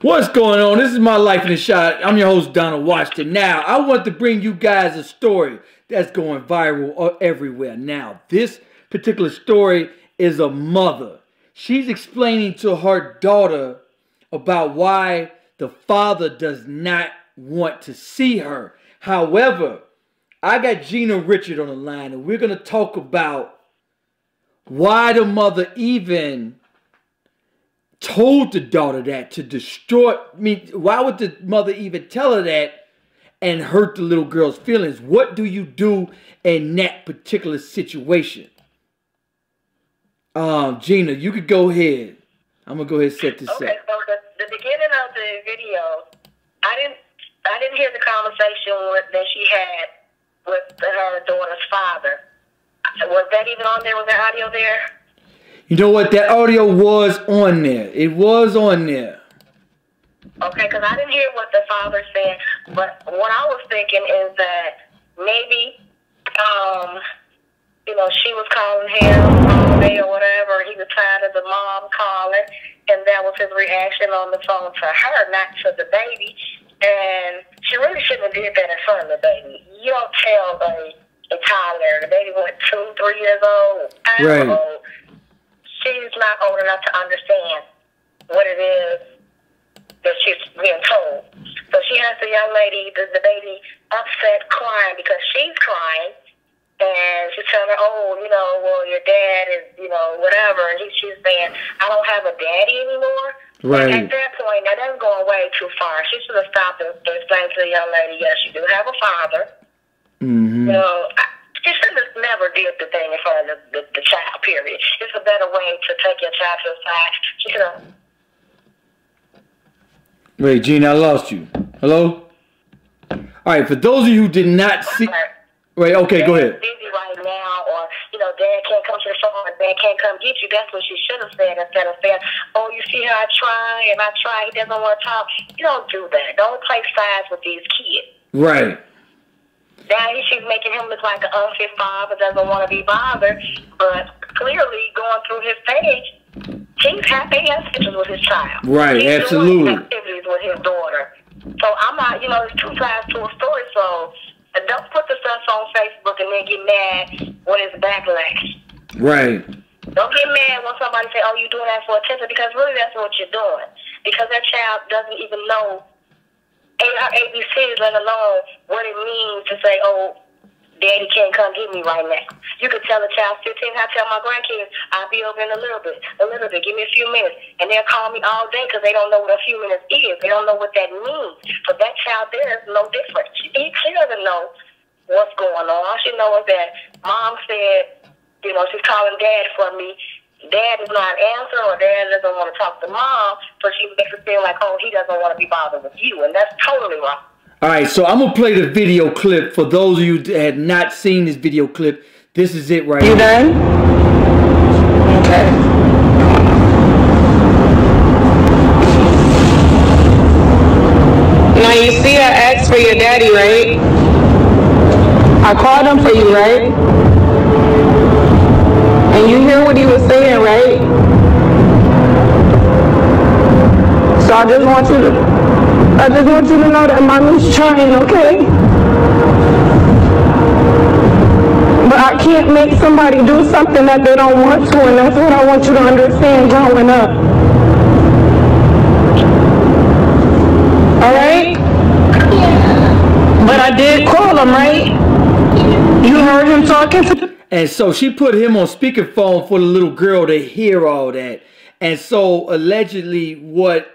What's going on? This is My Life in a Shot. I'm your host, Donald Washington. Now, I want to bring you guys a story that's going viral everywhere. Now, this particular story is a mother. She's explaining to her daughter about why the father does not want to see her. However, I got Gina Richard on the line, and we're going to talk about why the mother even told the daughter that to destroy me. Why would the mother even tell her that and hurt the little girl's feelings? What do you do in that particular situation? Gina, you could go ahead. I'm gonna go ahead and set this up. Okay, so the beginning of the video, I didn't hear the conversation that she had with her daughter's father. Was that even on there? Was there audio there? You know what? That audio was on there. It was on there. Okay, because I didn't hear what the father said, but what I was thinking is that maybe, she was calling him all day or whatever. He was tired of the mom calling, and that was his reaction on the phone to her, not to the baby. And she really shouldn't have did that in front of the baby. You don't tell a toddler. The baby was 2, 3 years old, 5 years old. She's not old enough to understand what it is that she's being told. So she has the young lady, the baby, upset, crying because she's crying. And she's telling her, well, your dad is, whatever. And she's saying, I don't have a daddy anymore. Right. And at that point, now that's going way too far. She should have stopped and explained to the young lady, yes, you do have a father. Mm-hmm. She should have never did the thing in front of the child, period. It's a better way to take your child to the side. She should have... Wait, Gina, I lost you. Hello? All right, for those of you who did not see... Wait, okay, go ahead. Busy right now, or, Dad can't come to the phone, or Dad can't come get you. That's what she should have said instead of saying, oh, you see how I try, and I try, he doesn't want to talk. You don't do that. Don't play sides with these kids. Right. Now she's making him look like an unfit father, doesn't want to be bothered, but clearly going through his page, he's happy, he has pictures with his child. Right, he's absolutely. Doing activities with his daughter. So I'm not, there's two sides to a story, so don't put the stuff on Facebook and then get mad when it's backlash. Right. Don't get mad when somebody say, oh, you're doing that for attention, because really that's what you're doing. Because that child doesn't even know ABCs, let alone what it means to say, oh, Daddy can't come get me right now. You could tell a child 15, I tell my grandkids, I'll be over in a little bit, give me a few minutes. And they'll call me all day because they don't know what a few minutes is. They don't know what that means. For that child there is no different. She doesn't know what's going on. All she knows is that Mom said, she's calling Dad for me. Dad is not answering, or Dad doesn't want to talk to Mom, so she makes it feel like, oh, he doesn't want to be bothered with you, and that's totally wrong. All right, so I'm going to play the video clip. For those of you that had not seen this video clip, this is it right here. You done? Okay. Now you see I asked for your daddy, right? I called him for you, right? And you hear what he was saying, right? So I just want you to know that mommy's trying, okay? But I can't make somebody do something that they don't want to, and that's what I want you to understand growing up. Alright? But I did call him, right? You heard him talking to... And so she put him on speakerphone for the little girl to hear all that. And so allegedly what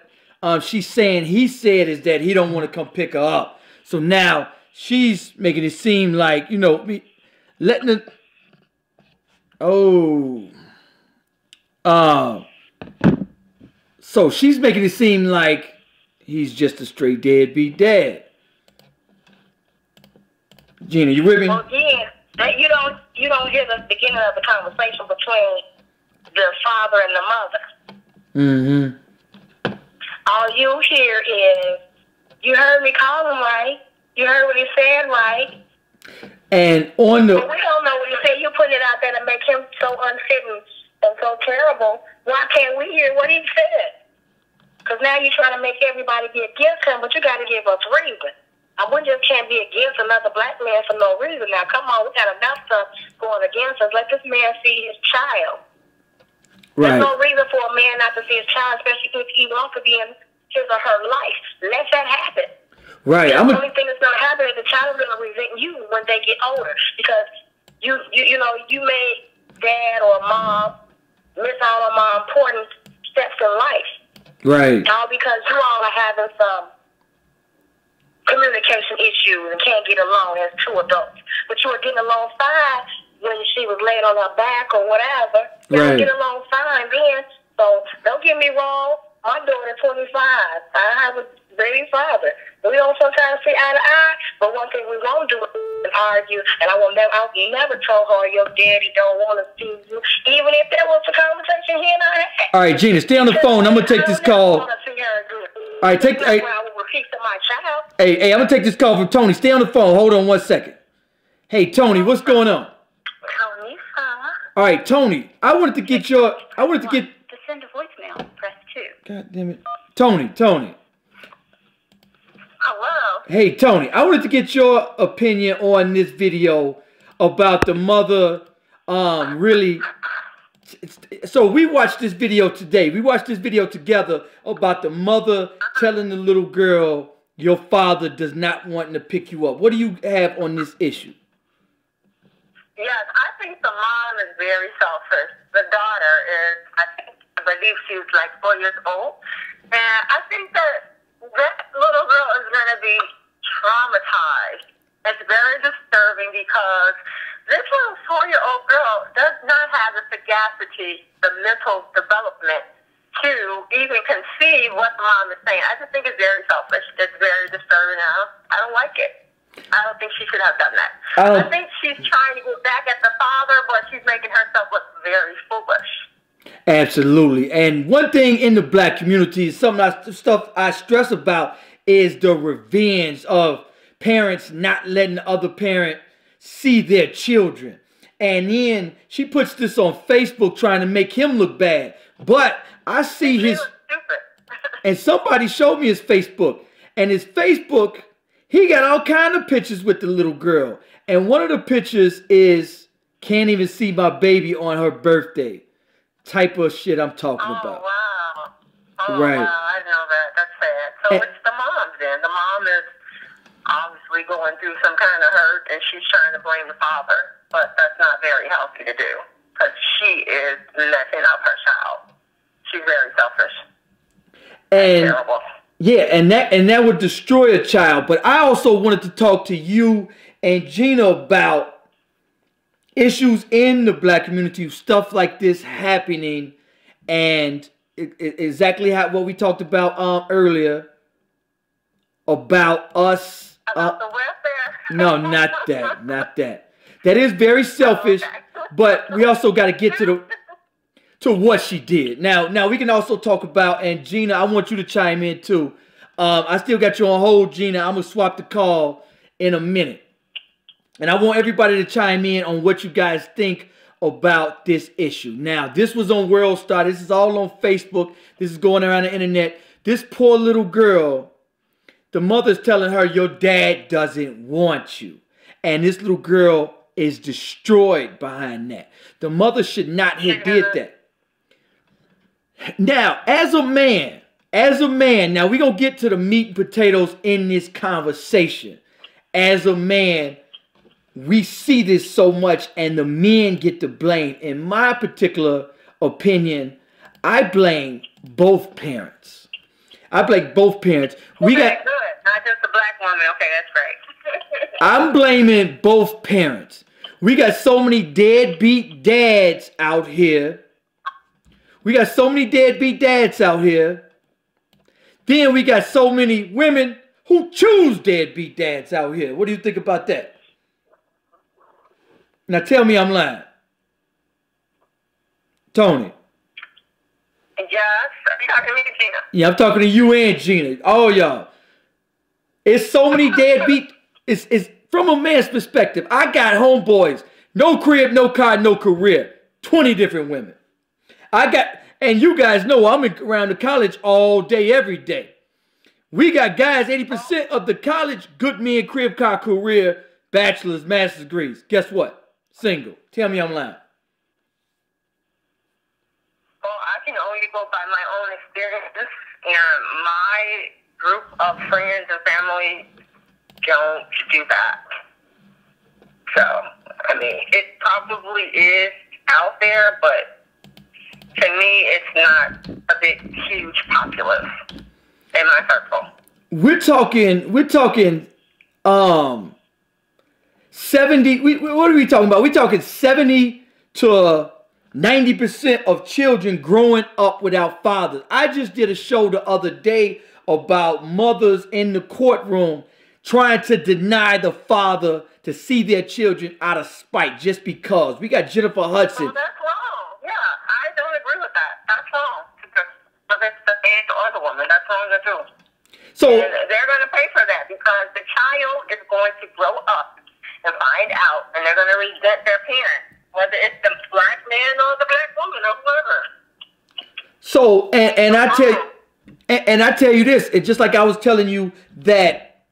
she's saying he said is that he don't want to come pick her up. So now she's making it seem like, letting it... So she's making it seem like he's just a straight deadbeat dad. Gina, you with me? Well, yeah. You don't hear the beginning of the conversation between the father and the mother. Mm-hmm. All you hear is, you heard me call him right. You heard what he said right. And on the... But we don't know what he said. You're putting it out there to make him so unfit and so terrible. Why can't we hear what he said? Because now you're trying to make everybody be against him, but you got to give us reason. We just can't be against another black man for no reason. Now, come on, we got enough stuff going against us. Let this man see his child. Right. There's no reason for a man not to see his child, especially if he wants to be in his or her life. Let that happen. Right. The only thing that's going to happen is the child is going to resent you when they get older, because you made dad or mom miss out on more important steps in life. Right. All because you all are having some communication issues and can't get along as two adults. But you were getting along fine when she was laying on her back or whatever. You right. Get along fine then. So don't get me wrong. My daughter's 25. I have a baby father. We don't sometimes see eye to eye, but one thing we won't do is argue. And I'll never tell her your daddy don't want to see you, even if there was a conversation he and I had. All right, Gina, stay on the phone. I'm gonna take this call. All right, take. Hey, hey, I'm gonna take this call from Tony. Stay on the phone. Hold on 1 second. Hey, Tony, what's going on? Tony, all right, Tony. I wanted to get. To send a voicemail, press 2. God damn it, Tony. Hello. Hey, Tony. I wanted to get your opinion on this video about the mother. Really. So we watched this video today. We watched this video together about the mother telling the little girl, your father does not want to pick you up. What do you have on this issue? Yes, I think the mom is very selfish. The daughter is, I believe she's like 4 years old. And I think that little girl is going to be traumatized. It's very disturbing because this little 4-year-old girl does not have the sagacity, the mental development to even conceive what the mom is saying. I just think it's very selfish. It's very disturbing. I don't like it. I don't think she should have done that. I think she's trying to go back at the father, but she's making herself look very foolish. Absolutely. And one thing in the black community, stuff I stress about is the revenge of parents not letting the other parent see their children. And then she puts this on Facebook trying to make him look bad. But I see his... And somebody showed me his Facebook. And his Facebook, he got all kind of pictures with the little girl. And one of the pictures is, can't even see my baby on her birthday. Type of shit I'm talking about. Wow. Oh, right. Wow. I know that. That's sad. So it's the mom then. The mom is obviously going through some kind of hurt, and she's trying to blame the father. But that's not very healthy to do, because she is messing up her child. She's very selfish. And terrible. Yeah, and that would destroy a child. But I also wanted to talk to you and Gina about issues in the black community, stuff like this happening, and exactly what we talked about earlier about us. About the welfare. No, not that. That is very selfish, but we also got to get to what she did. Now we can also talk about, and Gina, I want you to chime in too. I still got you on hold, Gina. I'm gonna swap the call in a minute. And I want everybody to chime in on what you guys think about this issue. Now, this was on World Star. This is all on Facebook. This is going around the internet. This poor little girl, the mother's telling her, your dad doesn't want you. And this little girl is destroyed behind that. The mother should not have did that. Now, as a man, now we're going to get to the meat and potatoes in this conversation. As a man, we see this so much, and the men get the blame. In my particular opinion, I blame both parents. We got good. Not just the black woman. Okay, that's right. I'm blaming both parents. We got so many deadbeat dads out here. Then we got so many women who choose deadbeat dads out here. What do you think about that? Now tell me I'm lying. Tony. Yes, I'm talking to me, Gina. Yeah, I'm talking to you and Gina. All y'all. It's so many deadbeat. It's from a man's perspective. I got homeboys. No crib, no car, no career. 20 different women. And you guys know I'm around the college all day, every day. We got guys, 80% of the college, good men, crib car career, bachelor's, master's degrees. Guess what? Single. Tell me I'm lying. Well, I can only go by my own experiences, and my group of friends and family don't do that. So, I mean, it probably is out there, but to me, it's not a big, huge populace in my circle. We're talking 70, what are we talking about? We're talking 70 to 90% of children growing up without fathers. I just did a show the other day about mothers in the courtroom trying to deny the father to see their children out of spite just because. We got Jennifer Hudson. Oh, that's wrong. Yeah, I don't agree with that. That's wrong. Whether it's the man or the woman, that's wrong to do. So and they're going to pay for that because the child is going to grow up and find out, and they're going to resent their parents, whether it's the black man or the black woman or whoever. So, and I tell you this, it's just like I was telling you that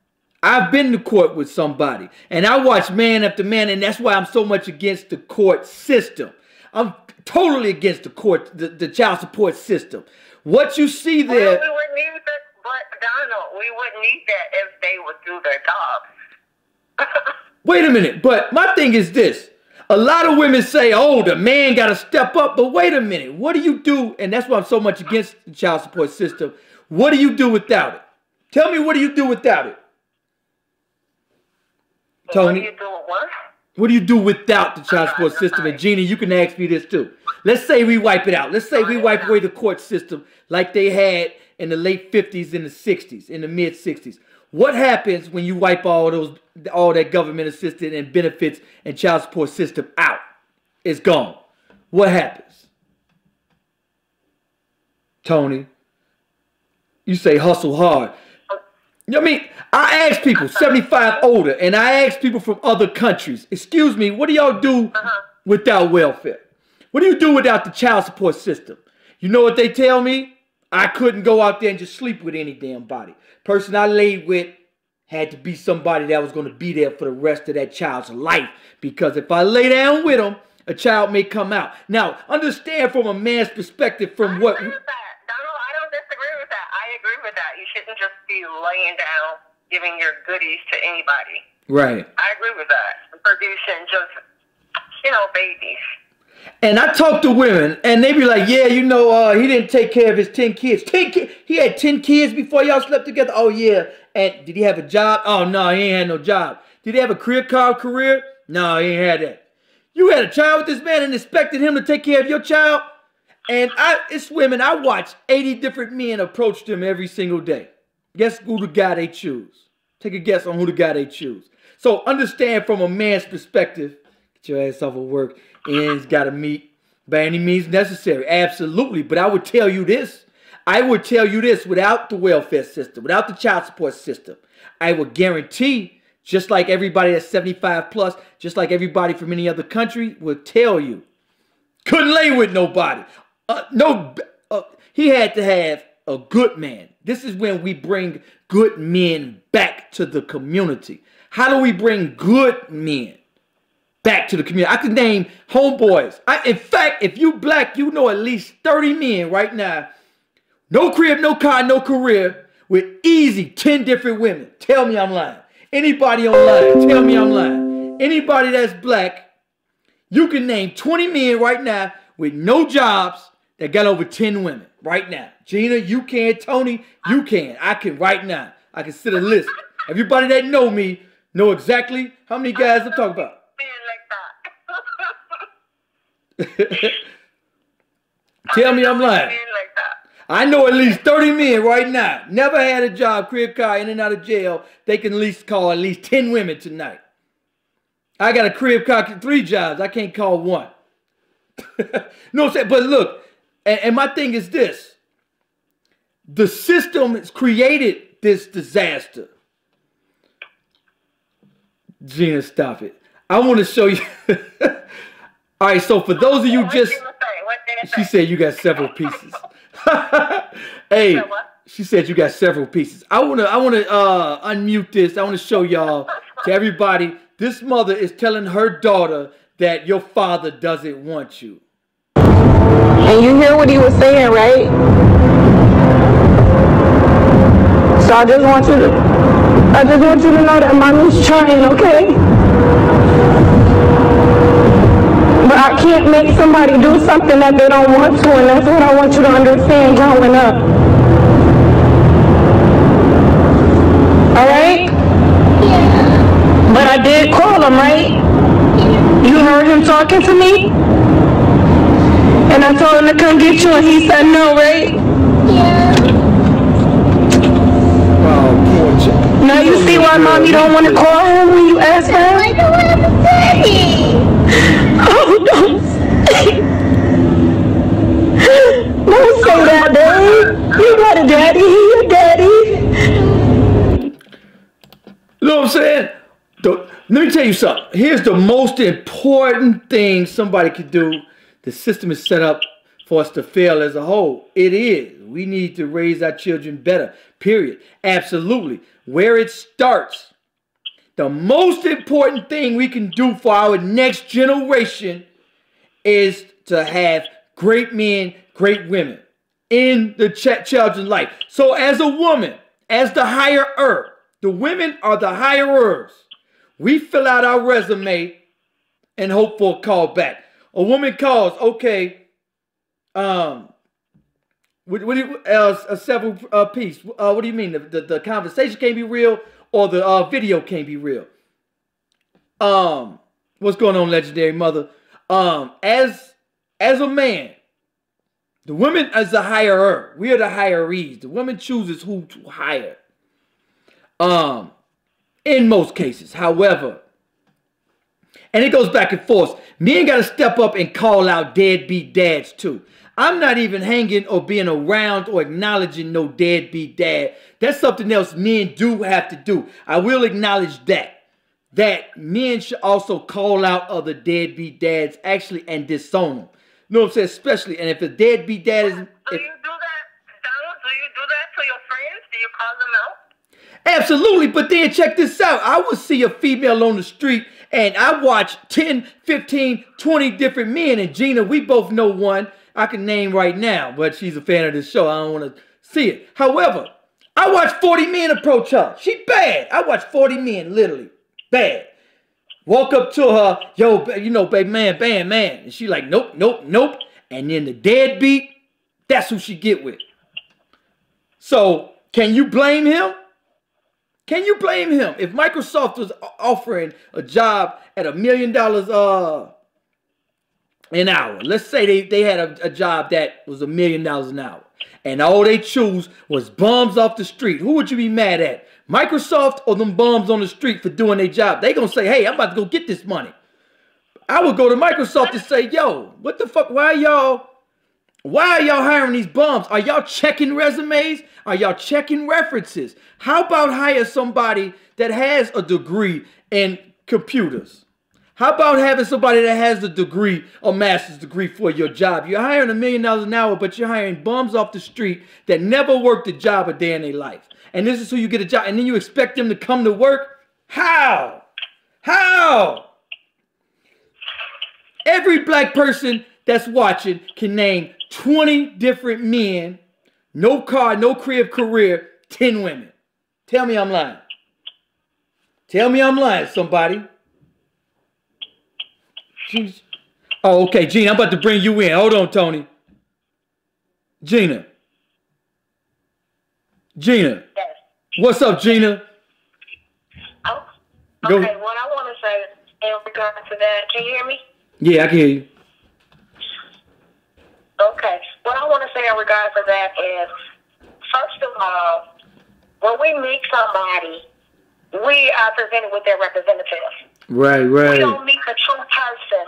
I've been to court with somebody, and I watch man after man, and that's why I'm so much against the court system. I'm totally against the court, the child support system. What you see there... Well, we wouldn't need that, but Donald, we wouldn't need that if they would do their job. Wait a minute, but my thing is this. A lot of women say, oh, the man got to step up, but wait a minute. What do you do? And that's why I'm so much against the child support system. What do you do without it? Tell me, what do you do without it? Tony? What do you do with what? What do you do without the child support system? And Gina, you can ask me this too. Let's say we wipe it out. Let's say we wipe away the court system like they had in the late 50s and the 60s, in the mid 60s. What happens when you wipe all that government assisted and benefits and child support system out? It's gone. What happens? Tony, you say hustle hard. You know what I mean? I ask people 75 older, and I ask people from other countries, excuse me, what do y'all do without welfare? What do you do without the child support system? You know what they tell me? I couldn't go out there and just sleep with any damn body. Person I laid with had to be somebody that was going to be there for the rest of that child's life. Because if I lay down with them, a child may come out. Now, understand from a man's perspective from what... I agree with that. Donald, I don't disagree with that. I agree with that. You shouldn't just be laying down, giving your goodies to anybody. Right. I agree with that. Producing just, babies. And I talk to women, and they be like, yeah, he didn't take care of his 10 kids. 10 kids? He had 10 kids before y'all slept together? Oh, yeah. And did he have a job? Oh, no, he ain't had no job. Did he have a career? No, he ain't had that. You had a child with this man and expected him to take care of your child? And it's women. I watch 80 different men approach them every single day. Guess who the guy they choose? Take a guess on who the guy they choose. So understand from a man's perspective, get your ass off of work. Ends got to meet by any means necessary. Absolutely. But I would tell you this. Without the welfare system, without the child support system, I would guarantee, just like everybody that's 75 plus, just like everybody from any other country would tell you, couldn't lay with nobody. He had to have a good man. This is when we bring good men back to the community. How do we bring good men back to the community? I could name homeboys. In fact, if you black, you know at least 30 men right now. No crib, no car, no career, with easy 10 different women. Tell me I'm lying. Anybody online, tell me I'm lying. Anybody that's black, you can name 20 men right now with no jobs that got over 10 women right now. Gina, you can. Tony, you can. I can right now. I can sit a list. Everybody that know me know exactly how many guys I'm talking about. Tell me I'm lying. I know at least 30 men right now. Never had a job, crib car, in and out of jail. They can at least call at least 10 women tonight. I got a crib car, 3 jobs. I can't call 1. No, but look, and my thing is this. The system has created this disaster. Gina, stop it. I want to show you. All right, so for those of you just... She said you got several pieces. Hey, she said you got several pieces. I wanna unmute this. I wanna show y'all to everybody. This mother is telling her daughter that your father doesn't want you. And you hear what he was saying, right? So I just want you to know that mommy's trying, okay? But I can't make somebody do something that they don't want to, and that's what I want you to understand growing up. Alright? Yeah. But I did call him, right? Yeah. You heard him talking to me? And I told him to come get you, and he said no, right? Yeah. Oh, now you see why mommy don't want to call him when you ask her? I don't want to say. Oh, don't say. Don't say that, babe. You got a daddy. He your daddy. You know what I'm saying? Let me tell you something. Here's the most important thing somebody could do. The system is set up for us to fail as a whole. It is. We need to raise our children better. Period. Absolutely. Where it starts, the most important thing we can do for our next generation is to have great men, great women in the children's life. So as a woman, as the hirer, the women are the hirers. We fill out our resume and hope for a call back. A woman calls, okay, a several piece. What do you mean? The conversation can't be real, or the video can't be real? What's going on, legendary mother? As a man, the woman is the hirer. We are the hirees. The woman chooses who to hire. In most cases, however, and it goes back and forth. Men got to step up and call out deadbeat dads too. I'm not even hanging or being around or acknowledging no deadbeat dad. That's something else men do have to do. I will acknowledge that men should also call out other deadbeat dads actually and disown them. You know what I'm saying? Especially, and if a deadbeat dad is... Do you do that, Donald? Do you do that to your friends? Do you call them out? Absolutely, but then check this out. I would see a female on the street and I watch 10, 15, 20 different men. And Gina, we both know one I can name right now, but she's a fan of the show. I don't want to see it. However, I watch 40 men approach her. She bad. I watch 40 men, literally. Bad. Walk up to her, yo, you know, baby, man, bam, man. And she like, nope, nope, nope. And then the deadbeat, that's who she get with. So, can you blame him? Can you blame him? If Microsoft was offering a job at $1 million an hour, let's say they had a job that was $1 million an hour, and all they choose was bums off the street, who would you be mad at? Microsoft or them bums on the street for doing their job? They gonna say, hey, I'm about to go get this money. I would go to Microsoft and say, yo, what the fuck? Why are y'all hiring these bums? Are y'all checking resumes? Are y'all checking references? How about hire somebody that has a degree in computers? How about having somebody that has a degree, a master's degree for your job? You're hiring $1 million an hour, but you're hiring bums off the street that never worked a job a day in their life. And this is who you get a job, and then you expect them to come to work? How? How? Every black person that's watching can name 20 different men, no car, no crib, career, 10 women. Tell me I'm lying. Tell me I'm lying, somebody. Jeez. Oh, okay, Gina, I'm about to bring you in. Hold on, Tony. Gina. Gina. Yes. What's up, Gina? Oh, okay, what I want to say in regard to that, can you hear me? Yeah, I can hear you. Okay. What I want to say in regard to that is, first of all, when we meet somebody, we are presented with their representative. Right. We don't meet the true person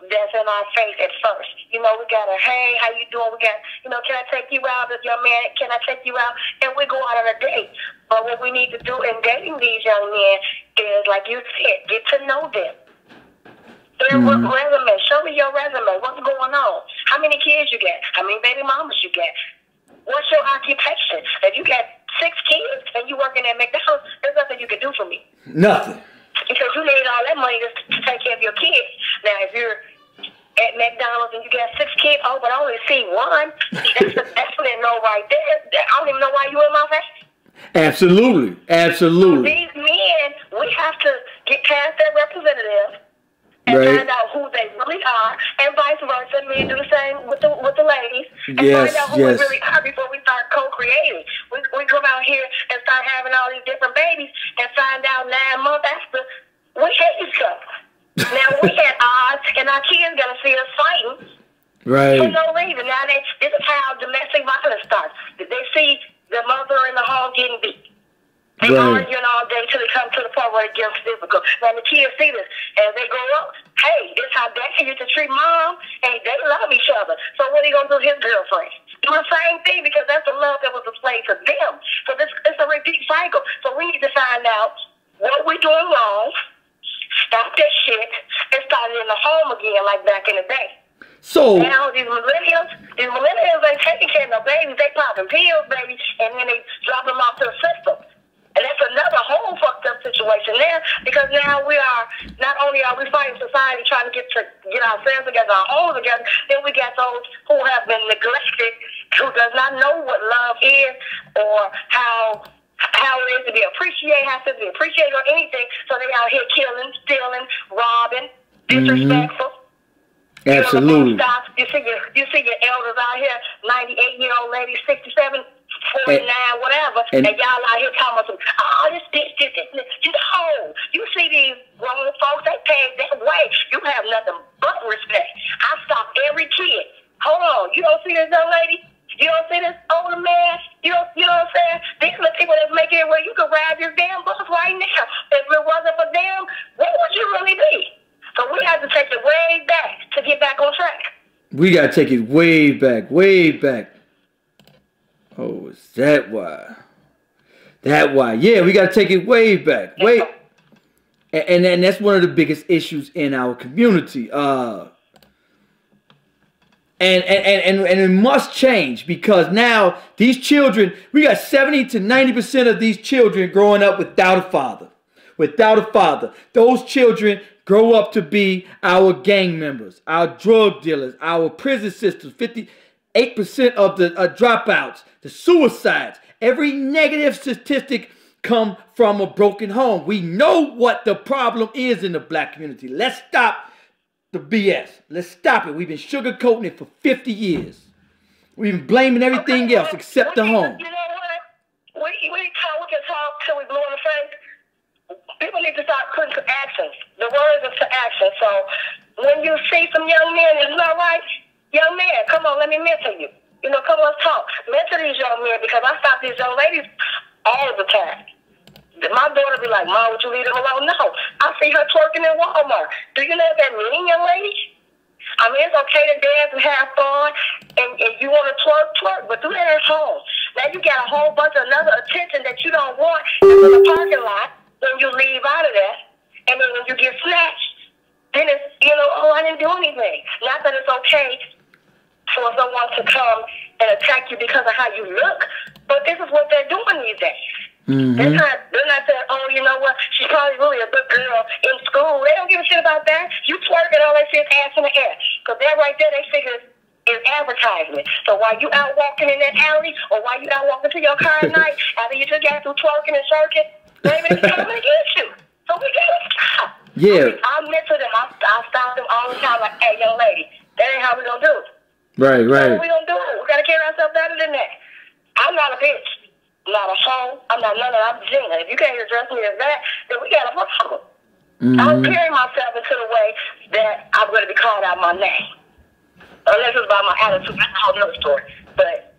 that's in our face at first. You know, we got to, hey, how you doing? We got, you know, can I take you out? This young man, can I take you out? And we go out on a date. But what we need to do in dating these young men is, like you said, get to know them. Their resume. Show me your resume. What's going on? How many kids you get? How many baby mamas you get? What's your occupation? If you got 6 kids and you working at McDonald's, there's nothing you can do for me. Nothing. Because you need all that money to take care of your kids. Now, if you're at McDonald's and you got 6 kids, oh, but I only see 1, that's a no right there. I don't even know why you in my face. Absolutely. Absolutely. These men, we have to get past that representative and find out who they really are, and vice versa. Men do the same with the ladies, and find out who we really are before we start co-creating. We come out here and start having all these different babies, and find out 9 months after we hate each other. Now we had odds, and our kids gonna see us fighting for no reason. Now this is how domestic violence starts. They see the mother in the home getting beat. They arguing all day till they come to the point where it gets difficult. Now the kids see this as they grow up. Hey, this how dad used to treat mom, and they love each other. So what are you gonna do to his girlfriend? Do the same thing, because that's the love that was displayed to them. So it's a repeat cycle. So we need to find out what we're doing wrong, stop that shit, and start it in the home again like back in the day. So now these millennials ain't taking care of no babies. They popping pills, baby, and then they drop them off to the system. And that's another whole fucked up situation there, because now we are, not only are we fighting society trying to get ourselves together, our homes together, then we got those who have been neglected, who does not know what love is or how it is to be appreciated, how to be appreciated or anything. So they out here killing, stealing, robbing, disrespectful. Absolutely. You see your elders out here, 98-year-old lady, 67, 49, whatever, and y'all out here talking about some, oh, this. No, you see these grown folks, they pay that way. You have nothing but respect. I stop every kid. Hold on, you don't see this young lady? You don't see this older man? You know what I'm saying? These are the people that's making it where you can ride this damn bus right now. If it wasn't for them, what would you really be? So we have to take it way back to get back on track. We got to take it way back, way back. Oh, is that why? That why? Yeah, we got to take it way back. Wait. And that's one of the biggest issues in our community. And it must change, because now these children, we got 70 to 90% of these children growing up without a father. Without a father. Those children grow up to be our gang members, our drug dealers, our prison systems, 58% of the dropouts, the suicides. Every negative statistic come from a broken home. We know what the problem is in the black community. Let's stop the BS. Let's stop it. We've been sugarcoating it for 50 years. We've been blaming everything else except the home. You know what? We can talk till we blow in the face. People need to start putting to actions. The words are to action. So when you see some young men, it's not right. Young man, come on, let me mentor you. Come on, let's talk. Mentor these young men, because I stop these young ladies all the time. My daughter be like, Mom, would you leave them alone? No. I see her twerking in Walmart. Do you know what that means, young lady? I mean, it's okay to dance and have fun, and if you want to twerk, but do that at home. Now you got a whole bunch of another attention that you don't want in the parking lot when you leave out of there, and then when you get snatched, then it's, oh, I didn't do anything. Not that it's okay for someone to come and attack you because of how you look, but this is what they're doing these days. They're not saying, oh, you know what, she's probably really a good girl in school. They don't give a shit about that. You twerking, all they see is ass in the air. Because that right there, they figure is advertisement. So while you out walking in that alley, or while you out walking to your car at night, after you just got through twerking and shirking, baby, it's coming to get you. So we gotta stop. Yeah. I mentor them. I stop them all the time, like, hey, young lady, that ain't how we gonna do it. Right. So we gonna do it. We gotta carry ourselves better than that. I'm not a bitch. I'm not a hoe. I'm not none of that. I'm Gina. If you can't address me as that, then we got a problem. I don't carry myself into the way that I'm going to be called out my name. Unless it's about my attitude. That's a whole other story. But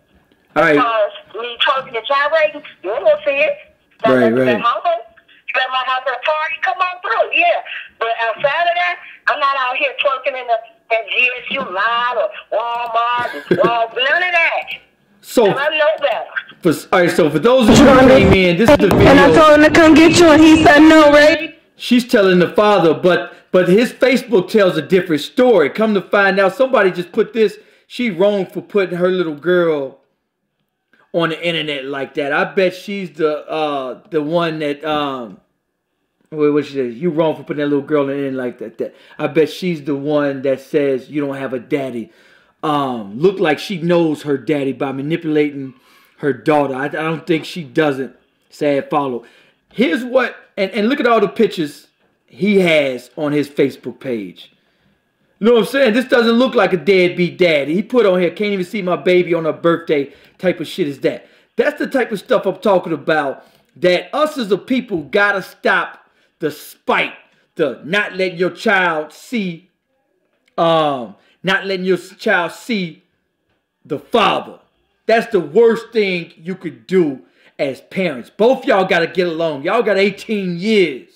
because me talking and gyrating, you ain't going to see it. Right. At home. You at my house at a party, come on through. Yeah. But outside of that, I'm not out here twerking in at GSU Line or Walmart, none of that. So I know better. All right, so for those of you who came in, this is the video. And I told him to come get you, and he said no, right? She's telling the father, but his Facebook tells a different story. Come to find out, somebody just put this. she wrong for putting her little girl on the internet like that. I bet she's the one that what she said, you wrong for putting that little girl in like that. I bet she's the one that says you don't have a daddy. Look like she knows her daddy by manipulating her daughter. I don't think she doesn't. Sad follow. Here's what, and look at all the pictures he has on his Facebook page. You know what I'm saying? This doesn't look like a deadbeat daddy. He put on here, can't even see my baby on her birthday type of shit is that. That's the type of stuff I'm talking about, that us as a people gotta stop the spite, the not letting your child see, the father. That's the worst thing you could do as parents. Both y'all got to get along. Y'all got 18 years.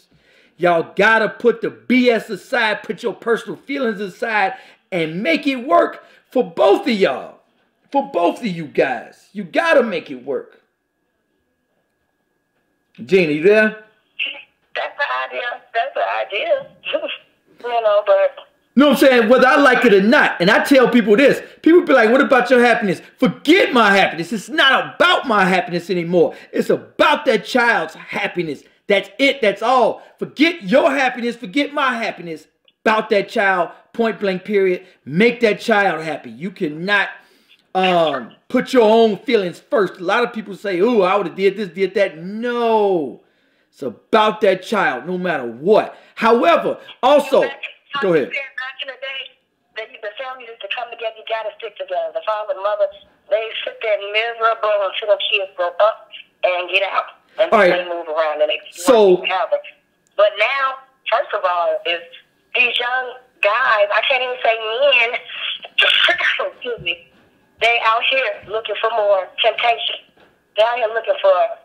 Y'all got to put the BS aside, put your personal feelings aside, and make it work for both of y'all. For both of you guys. You got to make it work. Gina, you there? That's the idea. That's the idea. You know, but... You know what I'm saying? Whether I like it or not. And I tell people this. People be like, what about your happiness? Forget my happiness. It's not about my happiness anymore. It's about that child's happiness. That's it. That's all. Forget your happiness. Forget my happiness. About that child. Point blank period. Make that child happy. You cannot put your own feelings first. A lot of people say, oh, I would have did this, did that. No. It's about that child no matter what. However, also... Go ahead. Back in the day, the family used to come together. You got to stick together. The father and mother, they sit there miserable until the kids grow up and get out. And then they move around and they together. But now, first of all, is these young guys, I can't even say men, excuse me, they out here looking for more temptation. They're out here looking for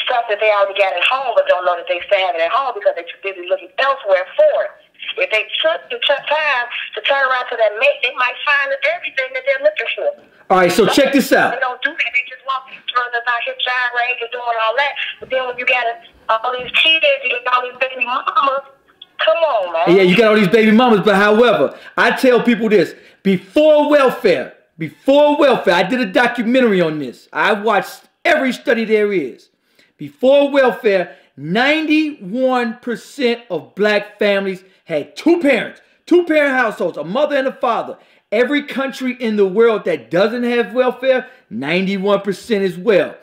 stuff that they already got at home but don't know that they still have it at home because they're too busy looking elsewhere for it. If they took time to turn around to that mate, they might find everything that they're looking for. All right, so check this out. They don't do that. They just walk further out here, gyrating and doing all that. But then when you got all these kids, you got all these baby mamas, come on, man. Yeah, you got all these baby mamas, but however, I tell people this. Before welfare, I did a documentary on this. I watched every study there is. Before welfare, 91% of black families had two parents, two-parent households, a mother and a father. Every country in the world that doesn't have welfare, 91% as well.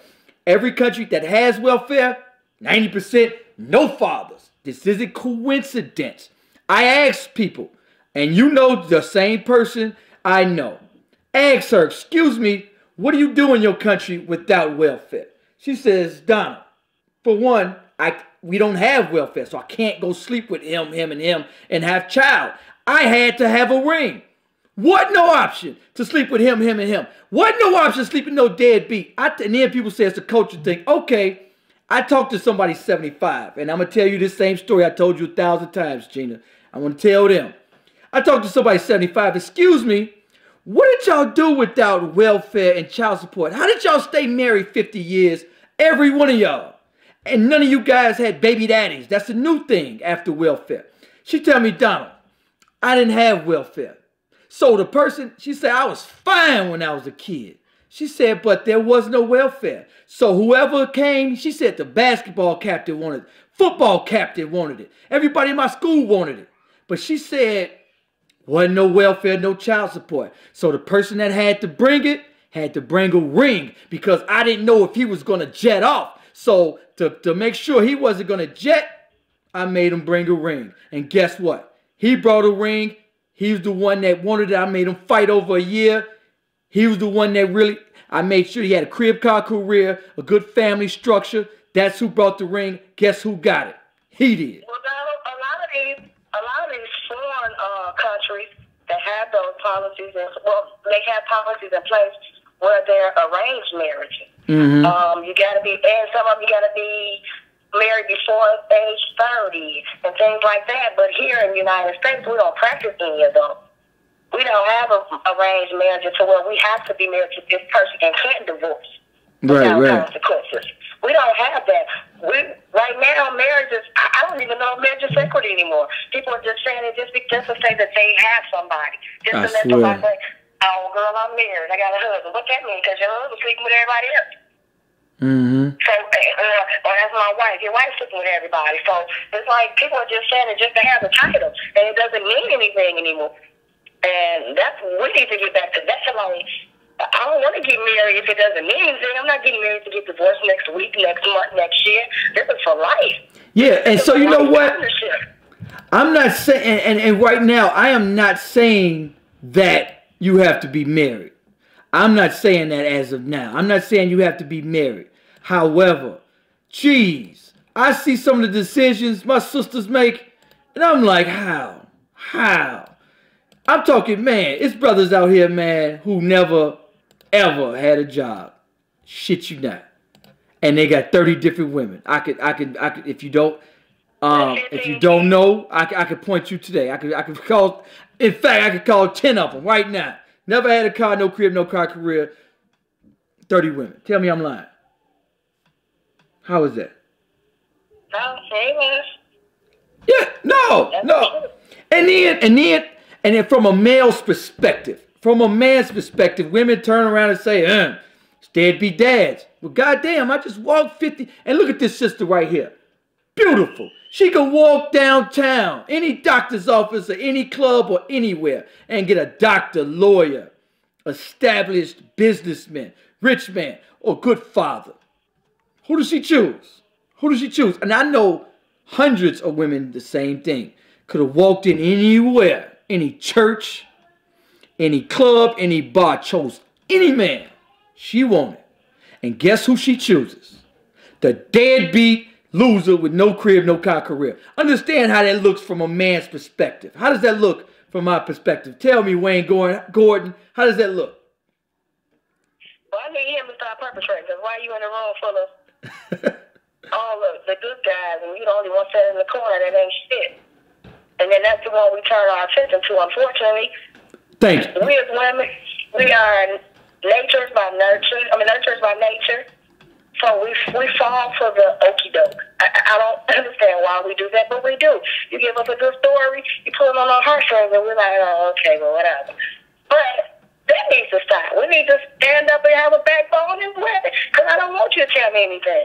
Every country that has welfare, 90% no fathers. This isn't coincidence. I asked people, and you know the same person I know. Asked her, excuse me, what do you do in your country without welfare? She says, Donald, for one, we don't have welfare, so I can't go sleep with him, and have child. I had to have a ring. What no option to sleep with him, and him. What no option to sleep with no deadbeat. And then people say it's a culture thing. Okay, I talked to somebody 75, and I'm going to tell you this same story I told you 1,000 times, Gina. I want to tell them. I talked to somebody 75. Excuse me, what did y'all do without welfare and child support? How did y'all stay married 50 years, every one of y'all? And none of you guys had baby daddies. That's a new thing after welfare. She tell me, Donald, I didn't have welfare. So the person, she said, I was fine when I was a kid. She said, but there was no welfare. So whoever came, she said the basketball captain wanted it. Football captain wanted it. Everybody in my school wanted it. But she said, wasn't no welfare, no child support. So the person that had to bring it had to bring a ring because I didn't know if he was going to jet off. So to make sure he wasn't going to jet, I made him bring a ring. And guess what? He brought a ring. He was the one that wanted it. I made him fight over a year. He was the one that really, I made sure he had a crib car career, a good family structure. That's who brought the ring. Guess who got it? He did. Well, Donald, a lot of these foreign countries that have those policies, they have policies in place where they're arranged marriages. You got to be, and some of them you got to be married before age 30 and things like that. But here in the United States, we don't practice any of those. We don't have arranged marriages to where we have to be married to this person and can't divorce without consequences. We don't have that. Right now, marriage is, I don't even know if marriage is sacred anymore. People are just saying it just to say that they have somebody. Just to let somebody say, Oh, girl, I'm married. I got a husband. What that mean? Because your husband's sleeping with everybody else. Mm-hmm. So, or that's my wife. Your wife's sleeping with everybody. So it's like people are just saying it just to have the title, and it doesn't mean anything anymore. And that's we need to get back to that. Like, I don't want to get married if it doesn't mean anything. I'm not getting married to get divorced next week, next month, next year. This is for life. Yeah, and so you know what? I'm not saying, and right now I am not saying that you have to be married. I'm not saying that as of now. I'm not saying you have to be married. However, geez, I see some of the decisions my sisters make, and I'm like, how? I'm talking, man, it's brothers out here, man, who never, ever had a job. Shit you not. And they got 30 different women. I could, if you don't know, I could point you today. I could call, in fact, I could call 10 of them right now. Never had a car, no crib, no car career. 30 women. Tell me I'm lying. How is that? Yeah, no. And then from a male's perspective, women turn around and say, it's deadbeat dads. Well, goddamn, I just walked 50. And look at this sister right here. Beautiful. She can walk downtown, any doctor's office or any club or anywhere, and get a doctor, lawyer, established businessman, rich man, or good father. Who does she choose? And I know hundreds of women the same thing. Could have walked in anywhere, any church, any club, any bar, chose any man she wanted. And guess who she chooses? The deadbeat loser with no crib, no car career. Understand how that looks from a man's perspective. How does that look from my perspective? Tell me, Wayne Gordon, how does that look? Well, I need him to start perpetrating, because why are you in a room full of all of the good guys, and you're the only one sitting in the corner that ain't shit? And then that's the one we turn our attention to, unfortunately. Thank you. We as women, we are nurturers by nature. So we fall for the okie doke. I don't understand why we do that, but we do. You give us a good story, you put it on our heartstrings, and we're like, oh, okay, well, whatever. But that needs to stop. We need to stand up and have a backbone and wear it, because I don't want you to tell me anything.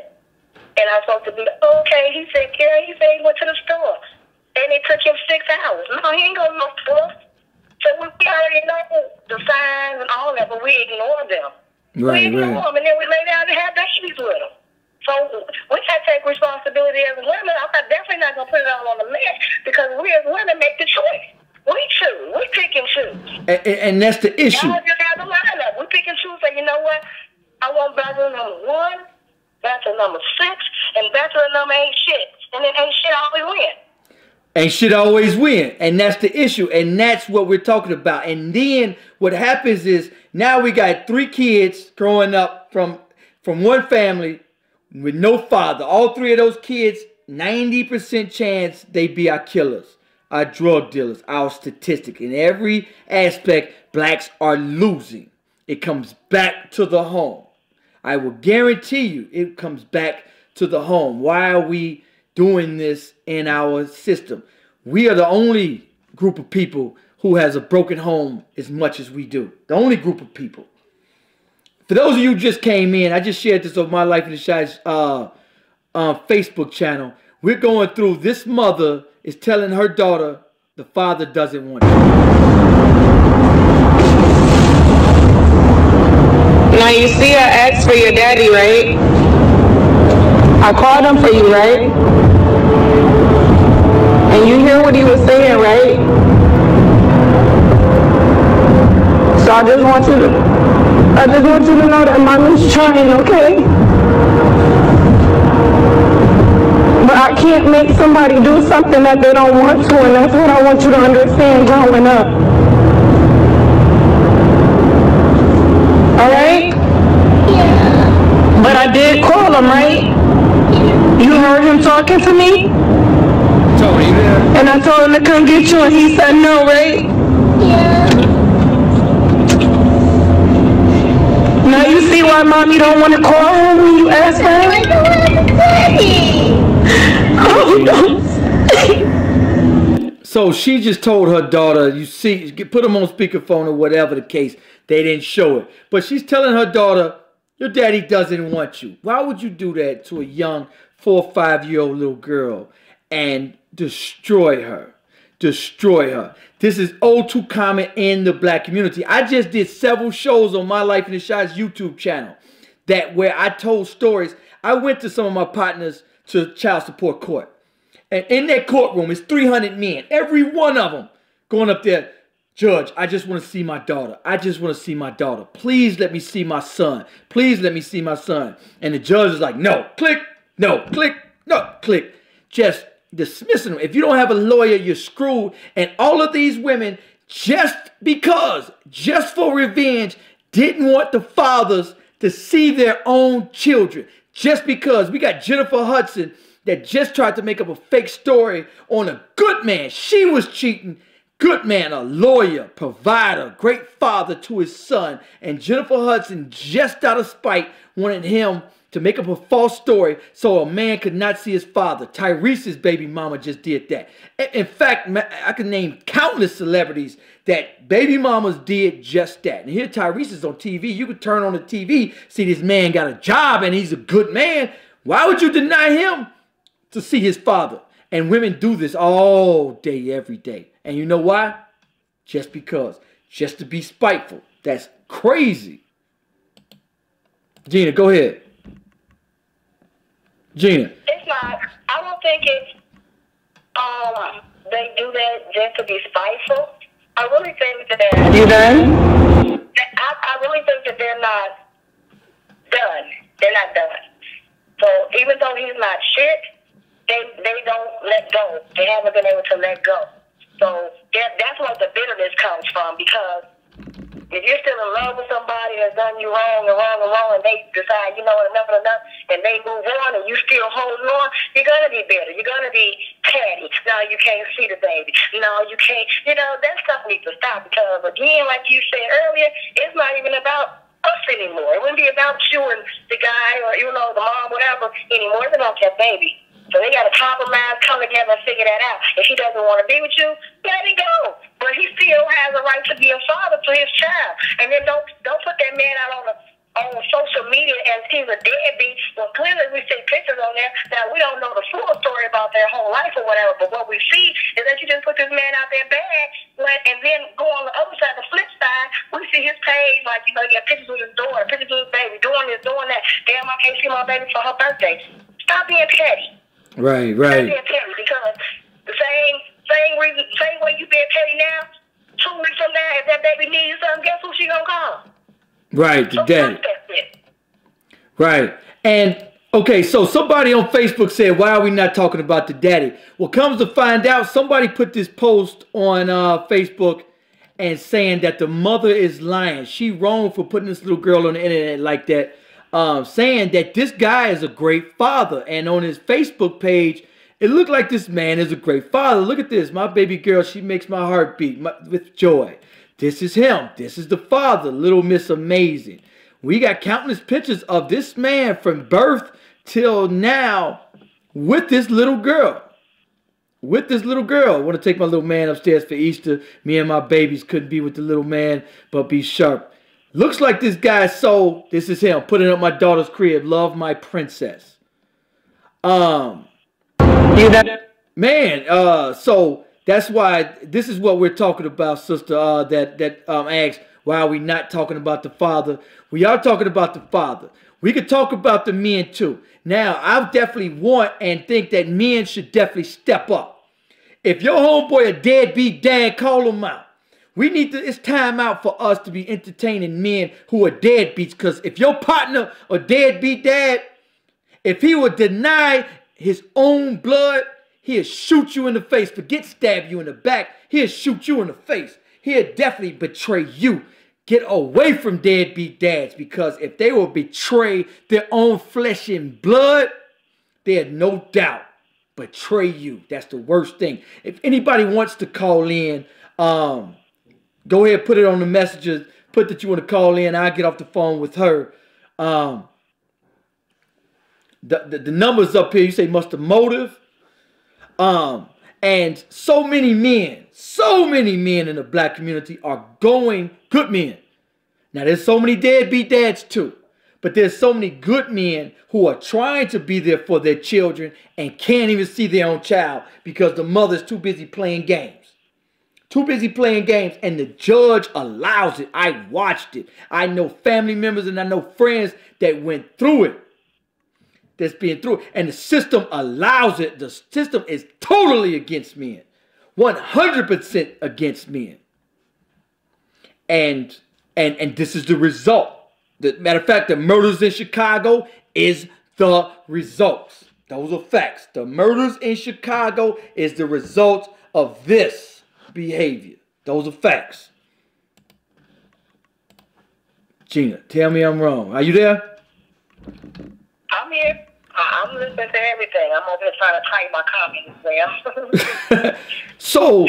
And I'm supposed to be, okay, he said he went to the store, and it took him 6 hours. No, he ain't going to no store. So we already know the signs and all that, but we ignore them. Right. And then we lay down and have babies with them. So we got to take responsibility as women. I'm definitely not going to put it all on the man, because we as women make the choice. We choose. We pick and choose. And that's the issue. Y'all just have the lineup. We pick and choose. Say, you know what? I want bachelor number 1, bachelor number 6, and bachelor number ain't shit. And then ain't shit always win. Ain't shit always win. And that's the issue. And that's what we're talking about. And then what happens is now we got 3 kids growing up from one family with no father. All 3 of those kids, 90% chance they be our killers, our drug dealers, our statistic. In every aspect, blacks are losing. It comes back to the home. I will guarantee you it comes back to the home. Why are we doing this in our system? We are the only group of people who has a broken home as much as we do. The only group of people. For those of you who just came in, I just shared this on My Life in the Shy's Facebook channel. We're going through, this mother is telling her daughter the father doesn't want her. Now you see I asked for your daddy, right? I called him for you, right? And you hear what he was saying, right? So I just want you to know that mommy's trying, okay? But I can't make somebody do something that they don't want to, and that's what I want you to understand growing up. Alright? Yeah. But I did call him, right? You heard him talking to me? Tony there. And I told him to come get you, and he said no, right? Yeah. Now you see why mommy don't want to call him when you ask her? I don't want to say. Oh, no. So she just told her daughter, you see, put them on speakerphone or whatever the case. They didn't show it. But she's telling her daughter, your daddy doesn't want you. Why would you do that to a young 4 or 5-year-old little girl and destroy her? Destroy her. This is all too common in the black community. I just did several shows on My Life in the Shots YouTube channel where I told stories. I went to some of my partners to child support court. And in that courtroom, it's 300 men. Every one of them going up there. Judge, I just want to see my daughter. I just want to see my daughter. Please let me see my son. Please let me see my son. And the judge is like, no, click, no, click, no, click. Just dismissing them. If you don't have a lawyer, you're screwed. And all of these women, just for revenge, didn't want the fathers to see their own children. Just because. We got Jennifer Hudson that just tried to make up a fake story on a good man. She was cheating. Good man, a lawyer, provider, great father to his son. And Jennifer Hudson, just out of spite, wanted him to make up a false story so a man could not see his father. Tyrese's baby mama just did that. In fact, I can name countless celebrities that baby mamas did just that. And here Tyrese is on TV. You could turn on the TV, see this man got a job and he's a good man. Why would you deny him to see his father? And women do this all day, every day. And you know why? Just because. Just to be spiteful. That's crazy. Gina, go ahead. Gina. It's not. I don't think it's they do that just to be spiteful. I really think that You done? I really think that they're not done. They're not done. So even though he's not shit, they don't let go. They haven't been able to let go. So that's where the bitterness comes from, because if you're still in love with somebody that's done you wrong and they decide, you know what, enough is enough, and they move on and you still holding on, you're going to be bitter. You're going to be petty. No, you can't see the baby. No, you can't. You know, that stuff needs to stop, because, again, like you said earlier, it's not even about us anymore. It wouldn't be about you and the guy or, you know, the mom, whatever, anymore. It's about that baby. So they got to compromise, come together, and figure that out. If he doesn't want to be with you, let it go. But he still has a right to be a father to his child. And then don't put that man out on social media and he's a deadbeat. Well, clearly we see pictures on there. Now, we don't know the full story about their whole life or whatever, but what we see is that you just put this man out there bad, and then go on the other side, the flip side, we see his page, like, you know, he got pictures with his daughter, pictures with his baby, doing this, doing that. Damn, I can't see my baby for her birthday. Stop being petty. Right. Stop being petty, because the same way you being petty now, 2 weeks from now, if that baby needs something, guess who she gonna call? Right, the daddy. Right. And, okay, so somebody on Facebook said, why are we not talking about the daddy? Well, comes to find out, somebody put this post on Facebook and saying that the mother is lying. She wrong for putting this little girl on the internet like that, saying that this guy is a great father. And on his Facebook page, it looked like this man is a great father. Look at this. My baby girl, she makes my heart beat with joy. This is him. This is the father, Little Miss Amazing. We got countless pictures of this man from birth till now with this little girl. With this little girl. I want to take my little man upstairs for Easter. Me and my babies couldn't be with the little man, but be sharp. Looks like this guy's soul. This is him. Putting up my daughter's crib. Love, my princess. Man, so that's why this is what we're talking about, sister, that asks, why are we not talking about the father? We are talking about the father. We could talk about the men too. Now, I definitely want and think that men should definitely step up. If your homeboy a deadbeat dad, call him out. We need to, it's time out for us to be entertaining men who are deadbeats, because if your partner a deadbeat dad, if he would deny his own blood, he'll shoot you in the face. Forget stab you in the back. He'll shoot you in the face. He'll definitely betray you. Get away from deadbeat dads, because if they will betray their own flesh and blood, they'll no doubt betray you. That's the worst thing. If anybody wants to call in, go ahead, put it on the messages. Put that you want to call in. I'll get off the phone with her. The numbers up here. You say must have motive. And so many men in the black community are going, good men. Now, there's so many deadbeat dads too. But there's so many good men who are trying to be there for their children and can't even see their own child because the mother's too busy playing games. Too busy playing games, and the judge allows it. I watched it. I know family members and I know friends that went through it. That's being through it. And the system allows it. The system is totally against men. 100% against men. And this is the result. Matter of fact, the murders in Chicago is the results. Those are facts. The murders in Chicago is the result of this behavior. Those are facts. Gina, tell me I'm wrong. Are you there? I'm here. I'm listening to everything. I'm over here trying to type my comments, man. So,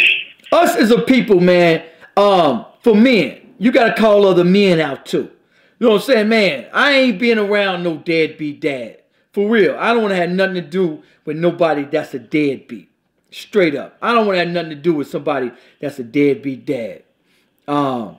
us as a people, man, for men, you got to call other men out too. You know what I'm saying, man? I ain't been around no deadbeat dad. For real. I don't want to have nothing to do with nobody that's a deadbeat. Straight up. I don't want to have nothing to do with somebody that's a deadbeat dad. Right.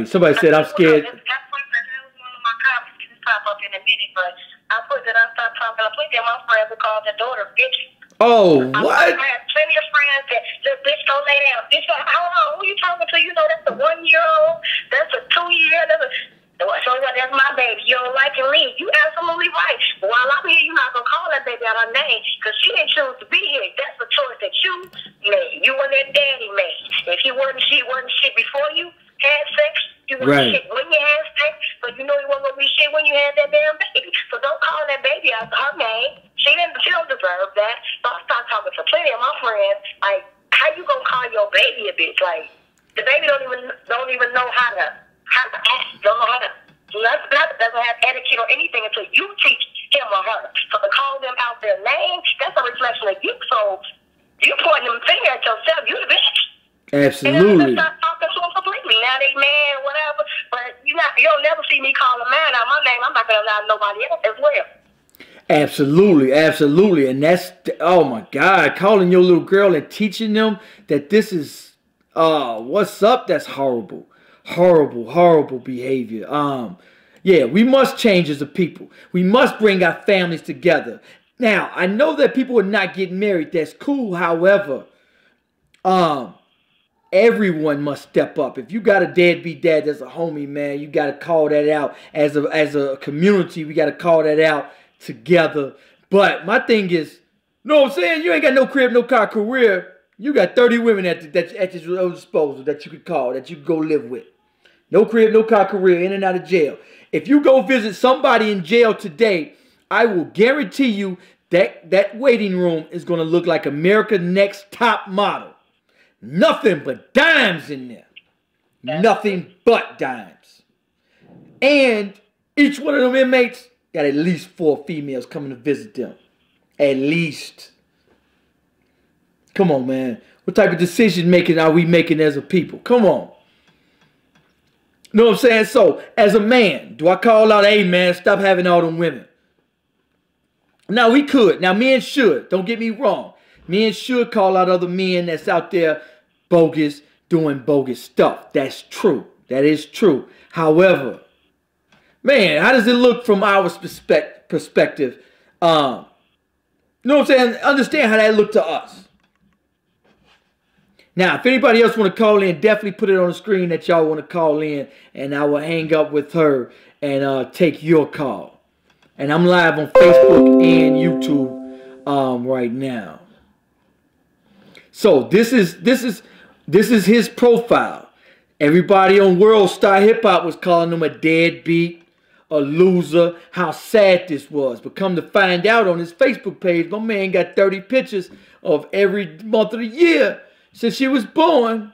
Somebody said I'm scared. That was one of my comments. Can pop up in a minute, but I put that I stopped talking. I put that my friends would call their daughter bitch. Oh, what? I have plenty of friends that, little bitch, go lay down. Bitch, how long? Who you talking to? You know, that's a 1-year-old. That's a 2-year. So that's my baby. You don't like it, leave. You absolutely right. But while I'm here, you're not going to call that baby out her name because she didn't choose to be here. That's the choice that you made. You and that daddy made. If he wasn't shit before you had sex, you was shit when you had sex, but you know you wasn't going to be shit when you had that damn baby. So don't call that baby out her name. She don't deserve that. So I start talking to plenty of my friends. Like, how you gonna call your baby a bitch? Like, the baby don't even know how to act. Don't know how to. Doesn't have etiquette or anything until you teach him or her. So to call them out their name, that's a reflection of you. So you pointing them finger at yourself. You the bitch. Absolutely. And then start talking to them completely. Now they mad, whatever. But you'll never see me call a man out my name. I'm not gonna allow nobody else as well. Absolutely, absolutely. And that's, oh my God, calling your little girl and teaching them that this is, what's up, that's horrible. Horrible, horrible behavior. Yeah, we must change as a people. We must bring our families together. Now, I know that people are not getting married. That's cool. However, everyone must step up. If you got a deadbeat dad that's a homie, man, you got to call that out. As a community, we got to call that out together. But my thing is, you know what I'm saying? You ain't got no crib, no car, career. You got 30 women at your disposal that you could call, that you could go live with. No crib, no car, career, in and out of jail. If you go visit somebody in jail today, I will guarantee you that waiting room is going to look like America's Next Top Model. Nothing but dimes in there. Nothing but dimes. And each one of them inmates got at least 4 females coming to visit them. At least. Come on, man. What type of decision making are we making as a people? Come on. You know what I'm saying? So, as a man, do I call out, hey, man, stop having all them women? Now, we could. Now, men should. Don't get me wrong. Men should call out other men that's out there bogus, doing bogus stuff. That's true. That is true. However, man, how does it look from our perspective? You know what I'm saying? Understand how that looked to us. Now, if anybody else want to call in, definitely put it on the screen that y'all want to call in, and I will hang up with her and take your call. And I'm live on Facebook and YouTube right now. So this is his profile. Everybody on World Star Hip Hop was calling him a deadbeat, a loser, how sad this was. But come to find out on his Facebook page, my man got 30 pictures of every month of the year since she was born,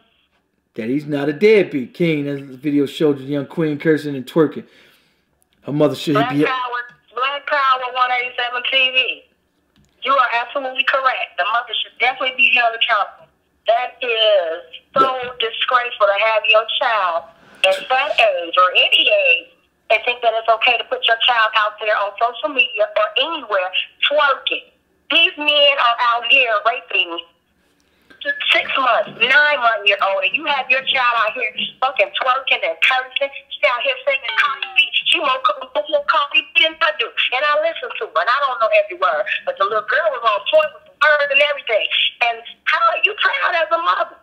that he's not a deadbeat. King, that video showed the young queen cursing and twerking. Her mother should be... Black Power 187 TV. You are absolutely correct. The mother should definitely be held accountable. That is so disgraceful to have your child at that age or any age and think that it's okay to put your child out there on social media or anywhere twerking. These men are out here raping 6 months, 9 months year old, and you have your child out here fucking twerking and cursing. She out here singing Cardi B. She more Cardi B than I do. And I listen to her, and I don't know every word. But the little girl was on point with the words and everything. And how are you proud as a mother?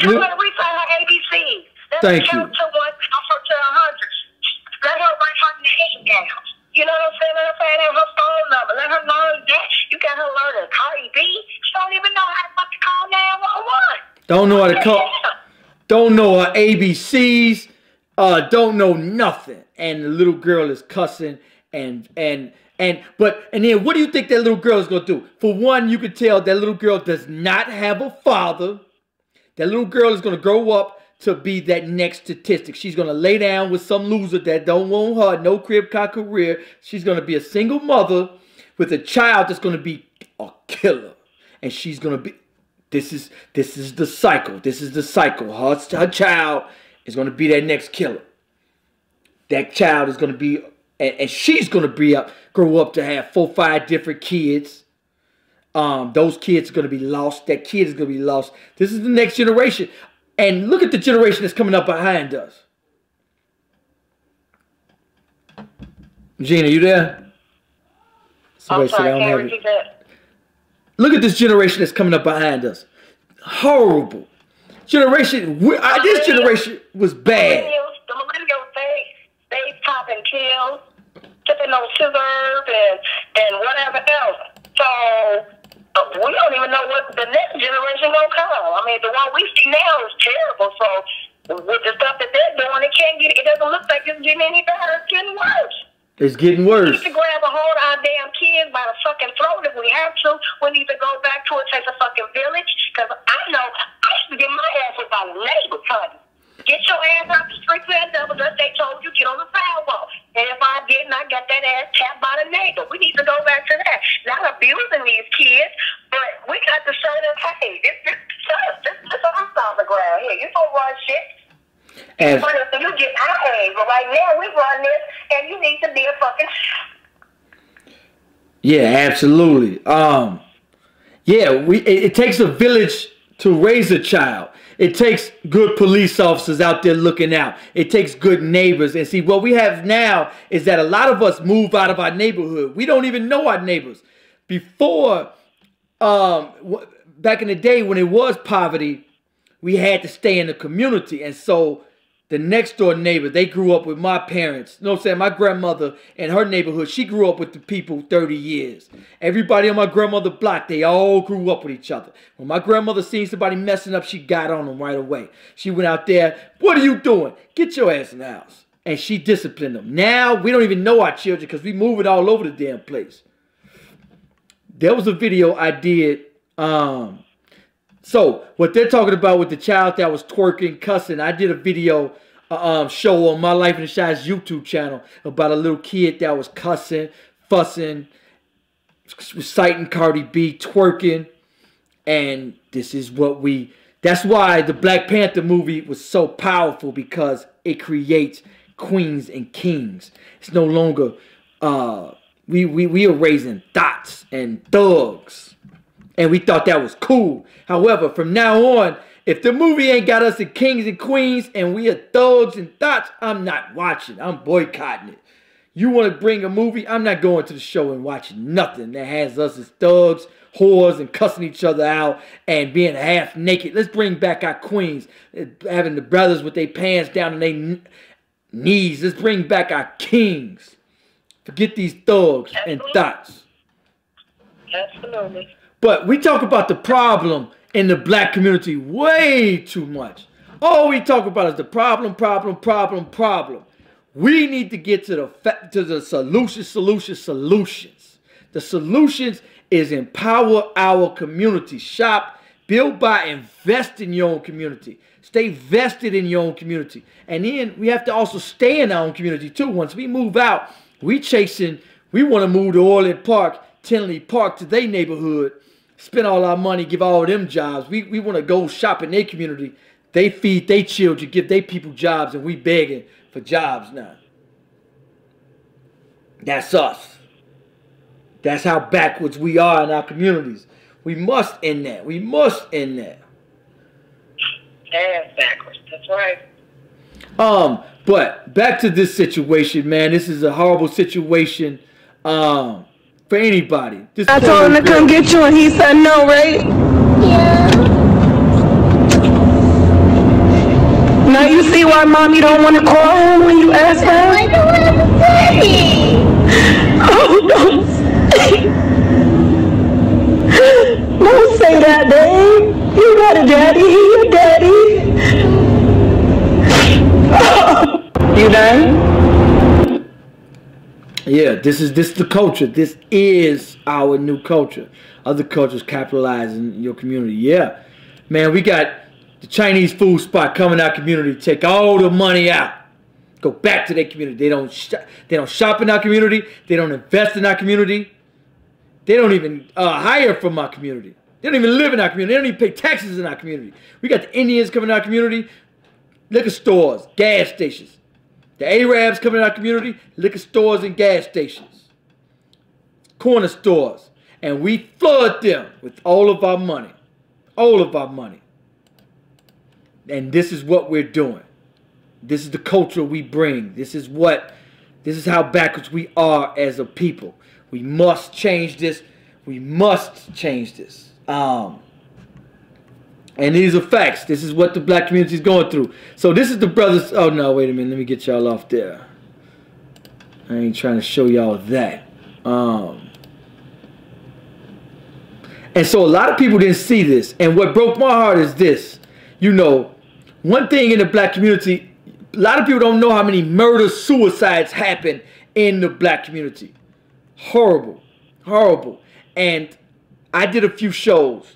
Tell her to recite her ABCs. Thank you. Count to 1, offer to 100. Let her write her name down. You know what I'm saying? Let her find out her phone number. Let her learn that. You got her learning Cardi B. She don't even know how to call 911. Don't know how to call. Don't know her ABCs. Don't know nothing. And the little girl is cussing and then what do you think that little girl is gonna do? For one, you could tell that little girl does not have a father. That little girl is gonna grow up to be that next statistic. She's going to lay down with some loser that don't want her, no crib, car, career. She's going to be a single mother with a child that's going to be a killer. And she's going to be, this is the cycle. This is the cycle. Her child is going to be that next killer. That child is going to be, and she's going to grow up to have 4 or 5 different kids. Those kids are going to be lost. That kid is going to be lost. This is the next generation. And look at the generation that's coming up behind us. Gina, you there? I'm sorry, I can't repeat that. Look at this generation that's coming up behind us. Horrible. Generation, this generation was bad. The millennials, they popping pills, tipping on scissors and whatever else. So we don't even know what the next generation gonna come. I mean, the one we see now is terrible. So with the stuff that they're doing, it doesn't look like it's getting any better. It's getting worse. It's getting worse. We need to grab a hold of our damn kids by the fucking throat if we have to. We need to go back to it, take a fucking village. Because I know I used to get my ass with by the neighbors, honey. Get your ass out the street and double as they told you, get on the sidewalk. And if I didn't, I got that ass tapped by the neighbor. We need to go back to that. Not abusing these kids, but we got to show them, hey, this is us on the ground here. You don't run shit. And So you get our age, but right now we run this, and you need to be a fucking. yeah, absolutely. It takes a village to raise a child. It takes good police officers out there looking out. It takes good neighbors. And see, what we have now is that a lot of us move out of our neighborhood. We don't even know our neighbors. Before, back in the day when it was poverty, we had to stay in the community. And so the next door neighbor, they grew up with my parents. You know what I'm saying? My grandmother in her neighborhood, she grew up with the people 30 years. Everybody on my grandmother's block, they all grew up with each other. When my grandmother seen somebody messing up, she got on them right away. She went out there, what are you doing? Get your ass in the house. And she disciplined them. Now, we don't even know our children because we moving all over the damn place. There was a video I did. So, what they're talking about with the child that was twerking, cussing, I did a video show on My Life in the Shy's YouTube channel about a little kid that was cussing, fussing, reciting Cardi B, twerking, and this is what that's why the Black Panther movie was so powerful, because it creates queens and kings. It's no longer, we are raising thoughts and thugs. And we thought that was cool. However, from now on, if the movie ain't got us as kings and queens and we are thugs and thoughts, I'm not watching. I'm boycotting it. You want to bring a movie? I'm not going to the show and watching nothing that has us as thugs, whores, and cussing each other out and being half naked. Let's bring back our queens, having the brothers with their pants down on their knees. Let's bring back our kings. Forget these thugs and thoughts. Absolutely. But we talk about the problem in the black community way too much. All we talk about is the problem. We need to get to the solutions. The solutions is empower our community. Shop, build by, invest in your own community. Stay vested in your own community. And then we have to also stay in our own community too. Once we move out, we want to move to Orland Park, Tinley Park, to their neighborhood. Spend all our money, give all of them jobs. We want to go shop in their community. They feed their children, give their people jobs, and we begging for jobs now. That's us. That's how backwards we are in our communities. We must end that. We must end that. That's backwards. That's right. But back to this situation, man. This is a horrible situation for anybody. I told him to come get you and he said no, right? Yeah. Now you see why mommy don't want to call him when you ask her? I don't have a daddy. Oh, don't say that, babe. You got a daddy. He your daddy. You done? Yeah, this is the culture. This is our new culture. Other cultures capitalize in your community. Yeah, man, we got the Chinese food spot coming out community. Take all the money out. Go back to their community. They don't shop in our community. They don't invest in our community. They don't even hire from our community. They don't even live in our community. They don't even pay taxes in our community. We got the Indians coming in our community. Liquor stores, gas stations. The Arabs coming in our community, liquor stores and gas stations. Corner stores. And we flood them with all of our money. All of our money. And this is what we're doing. This is the culture we bring. This is how backwards we are as a people. We must change this. We must change this. And these are facts. This is what the black community is going through. So this is the brothers. Oh, no, wait a minute. Let me get y'all off there. I ain't trying to show y'all that. And so a lot of people didn't see this. And what broke my heart is this. You know, one thing in the black community, a lot of people don't know how many murders, suicides happen in the black community. Horrible. Horrible. And I did a few shows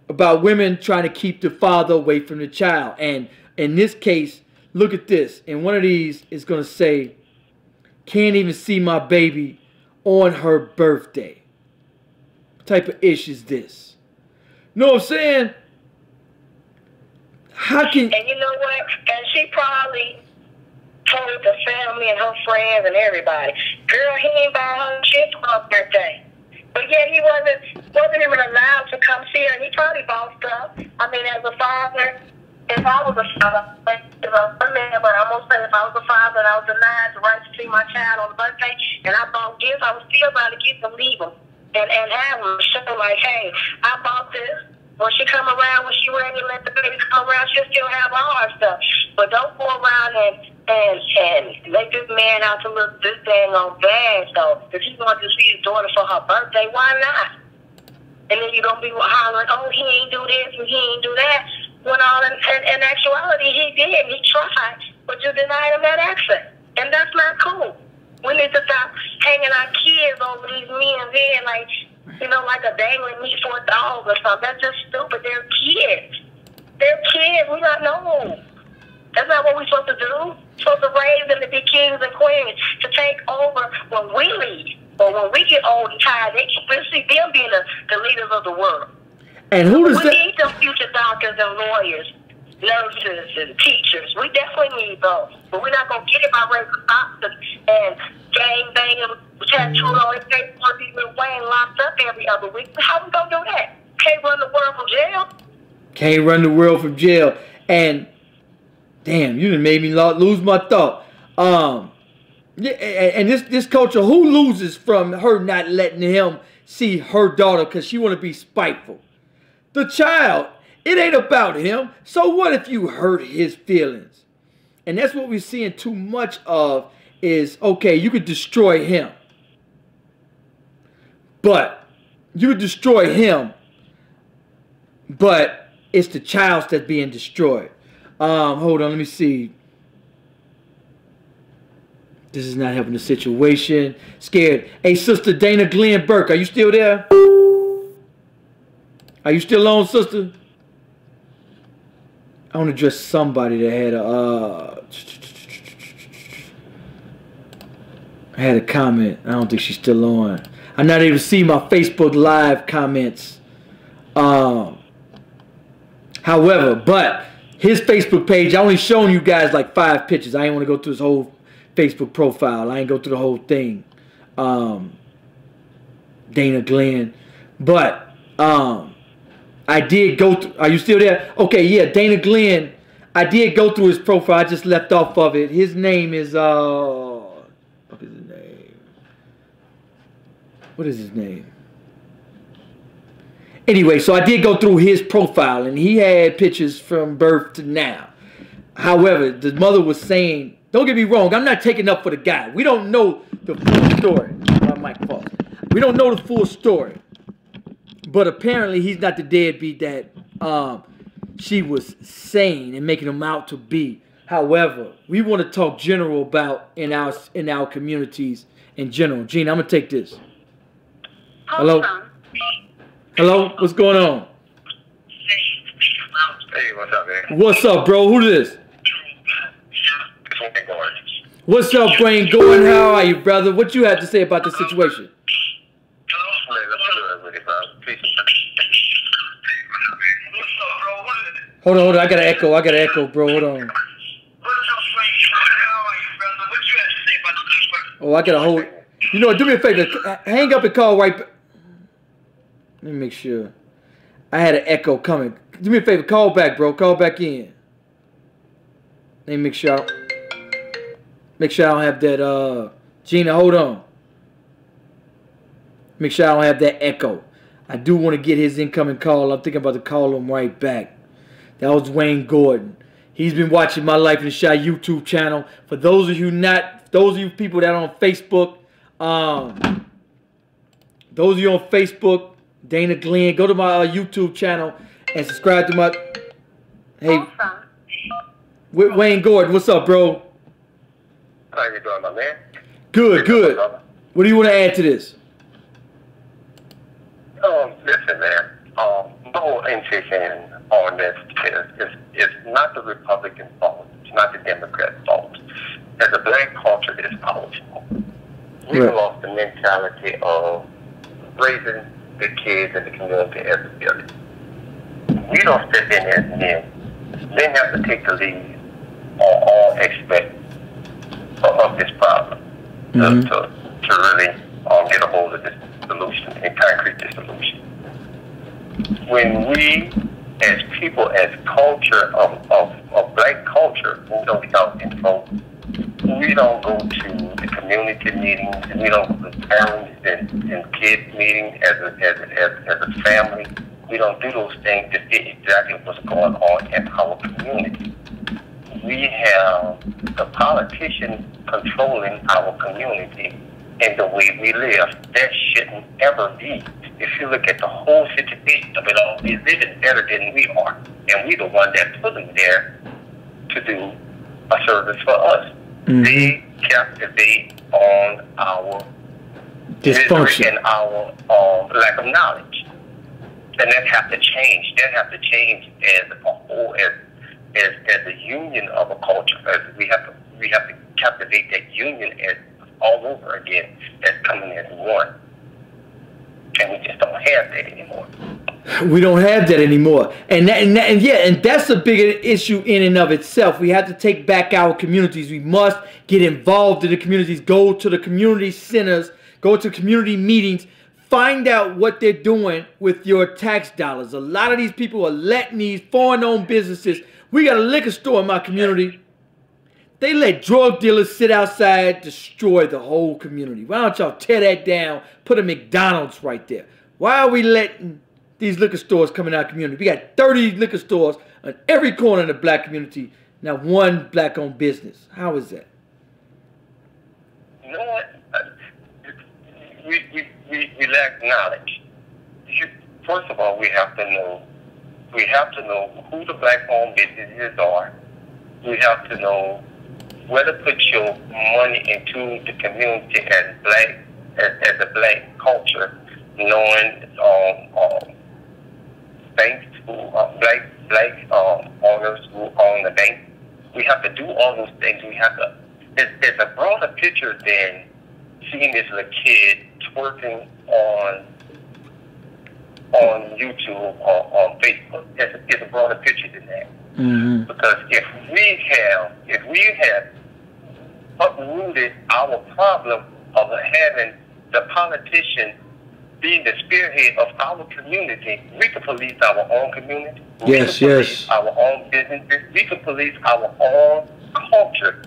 about women trying to keep the father away from the child. And in this case, look at this. And one of these is going to say, can't even see my baby on her birthday. What type of ish is this? Know what I'm saying? How can... And you know what? And she probably told the family and her friends and everybody, girl, he ain't buy her shit for her birthday. But yet he wasn't even allowed to come see her. He probably bought stuff. I mean, as a father, if I was a father, but I'm gonna say if I was a father and I was denied the right to see my child on the birthday, and I bought gifts, I would still buy the gifts and leave them and have them show like, hey, I bought this. When she come around, when she ready to let the baby come around, she'll still have all her stuff. But don't go around and make this man out to look this dang on bad, though. If he's going to see his daughter for her birthday, why not? And then you're going to be hollering, oh, he ain't do this and he ain't do that. When all in actuality, he did. He tried, but you denied him that access. And that's not cool. We need to stop hanging our kids over these men's head like, you know, like a dangling meat for a dog or something. That's just stupid. They're kids. They're kids. We don't know. That's not what we're supposed to do. We're supposed to raise them to be kings and queens, to take over when we leave. Or when we get old and tired, we'll see them being the leaders of the world. And who does we need them future doctors and lawyers, nurses and teachers. We definitely need those. But we're not going to get it by raising stocks and gang banging, tattooed on his face, people Wayne locked up every other week. How we going to do that? Can't run the world from jail. Can't run the world from jail. And damn, you done made me lose my thought. Yeah, and this culture, who loses from her not letting him see her daughter because she want to be spiteful? The child. It ain't about him. So what if you hurt his feelings? And that's what we're seeing too much of is, okay, you could destroy him. But you could destroy him. But it's the child that's being destroyed. Hold on, let me see. This is not helping the situation. Scared. Hey, Sister Dana Glenn Burke, are you still there? Are you still on, sister? I want to address somebody that had a comment. I don't think she's still on. I'm not able to see my Facebook Live comments. However, but his Facebook page, I only shown you guys like 5 pictures. I ain't want to go through his whole Facebook profile. I ain't go through the whole thing. Dana Glenn. But I did go through. Are you still there? Okay, yeah, Dana Glenn. I did go through his profile. I just left off of it. His name is what is his name? What is his name? Anyway, so I did go through his profile, and he had pictures from birth to now. However, the mother was saying, don't get me wrong, I'm not taking up for the guy. We don't know the full story. My mic falls. We don't know the full story. But apparently he's not the deadbeat that she was saying and making him out to be. However, we want to talk general about in our communities in general. Gene, I'm gonna take this. Hello? Hello? What's going on? Hey, what's up, man? What's up, bro? Who this? What's up, Brain Gordon? How are you, brother? What you have to say about the situation? Hold on. I got an echo, bro. Hold on. Oh, I got to hold. You know what? Do me a favor. Hang up and call right back. Let me make sure. I had an echo coming. Do me a favor. Call back, bro. Call back in. Let me make sure I don't have that. Gina, hold on. Make sure I don't have that echo. I do want to get his incoming call. I'm thinking about to call him right back. That was Wayne Gordon. He's been watching My Life in the Shot YouTube channel. For those of you people that are on Facebook, those of you on Facebook, Dana Glenn, go to my YouTube channel and subscribe to my. Hey, Wayne Gordon, what's up, bro? How you doing, my man? Good. What do you want to add to this? Listen, man. My whole intention on this is not the Republican fault. It's not the Democrat fault. As a black culture, it's powerful. We lost the mentality of raising the kids in the community as a village. We don't step in as men. They have to take the lead on all aspects of this problem to really get a hold of this solution and concrete this solution. When we, as people, as culture of black culture, we don't get out and vote. We don't go to the community meetings. We don't go to parents and kids meetings as a family. We don't do those things to see exactly what's going on in our community. We have the politicians controlling our community and the way we live. That shouldn't ever be. If you look at the whole situation of it all, we're living better than we are. And we're the one that put them there to do a service for us. They captivate on our dysfunction and our lack of knowledge. And that has to change. That has to change as a whole, as a union of a culture. As we have to captivate that union as all over again, as coming as one. And we just don't have that anymore. We don't have that anymore, and that's a big issue in and of itself. We have to take back our communities. We must get involved in the communities. Go to the community centers. Go to community meetings. Find out what they're doing with your tax dollars. A lot of these people are letting these foreign-owned businesses. We got a liquor store in my community. They let drug dealers sit outside, destroy the whole community. Why don't y'all tear that down? Put a McDonald's right there. Why are we letting these liquor stores come in our community? We got 30 liquor stores on every corner in the black community. Not one black-owned business. How is that? You know what? We lack knowledge. First of all, we have to know who the black-owned businesses are. We have to know where to put your money into the community as a black culture, knowing banks who black owners who own the bank. We have to do all those things. We have to. It's a broader picture than seeing this little kid twerking on YouTube or on Facebook. It's a broader picture than that. Because if we have uprooted our problem of having the politicians being the spearhead of our community, we can police our own community. Yes, we can yes. police our own businesses. We can police our own culture.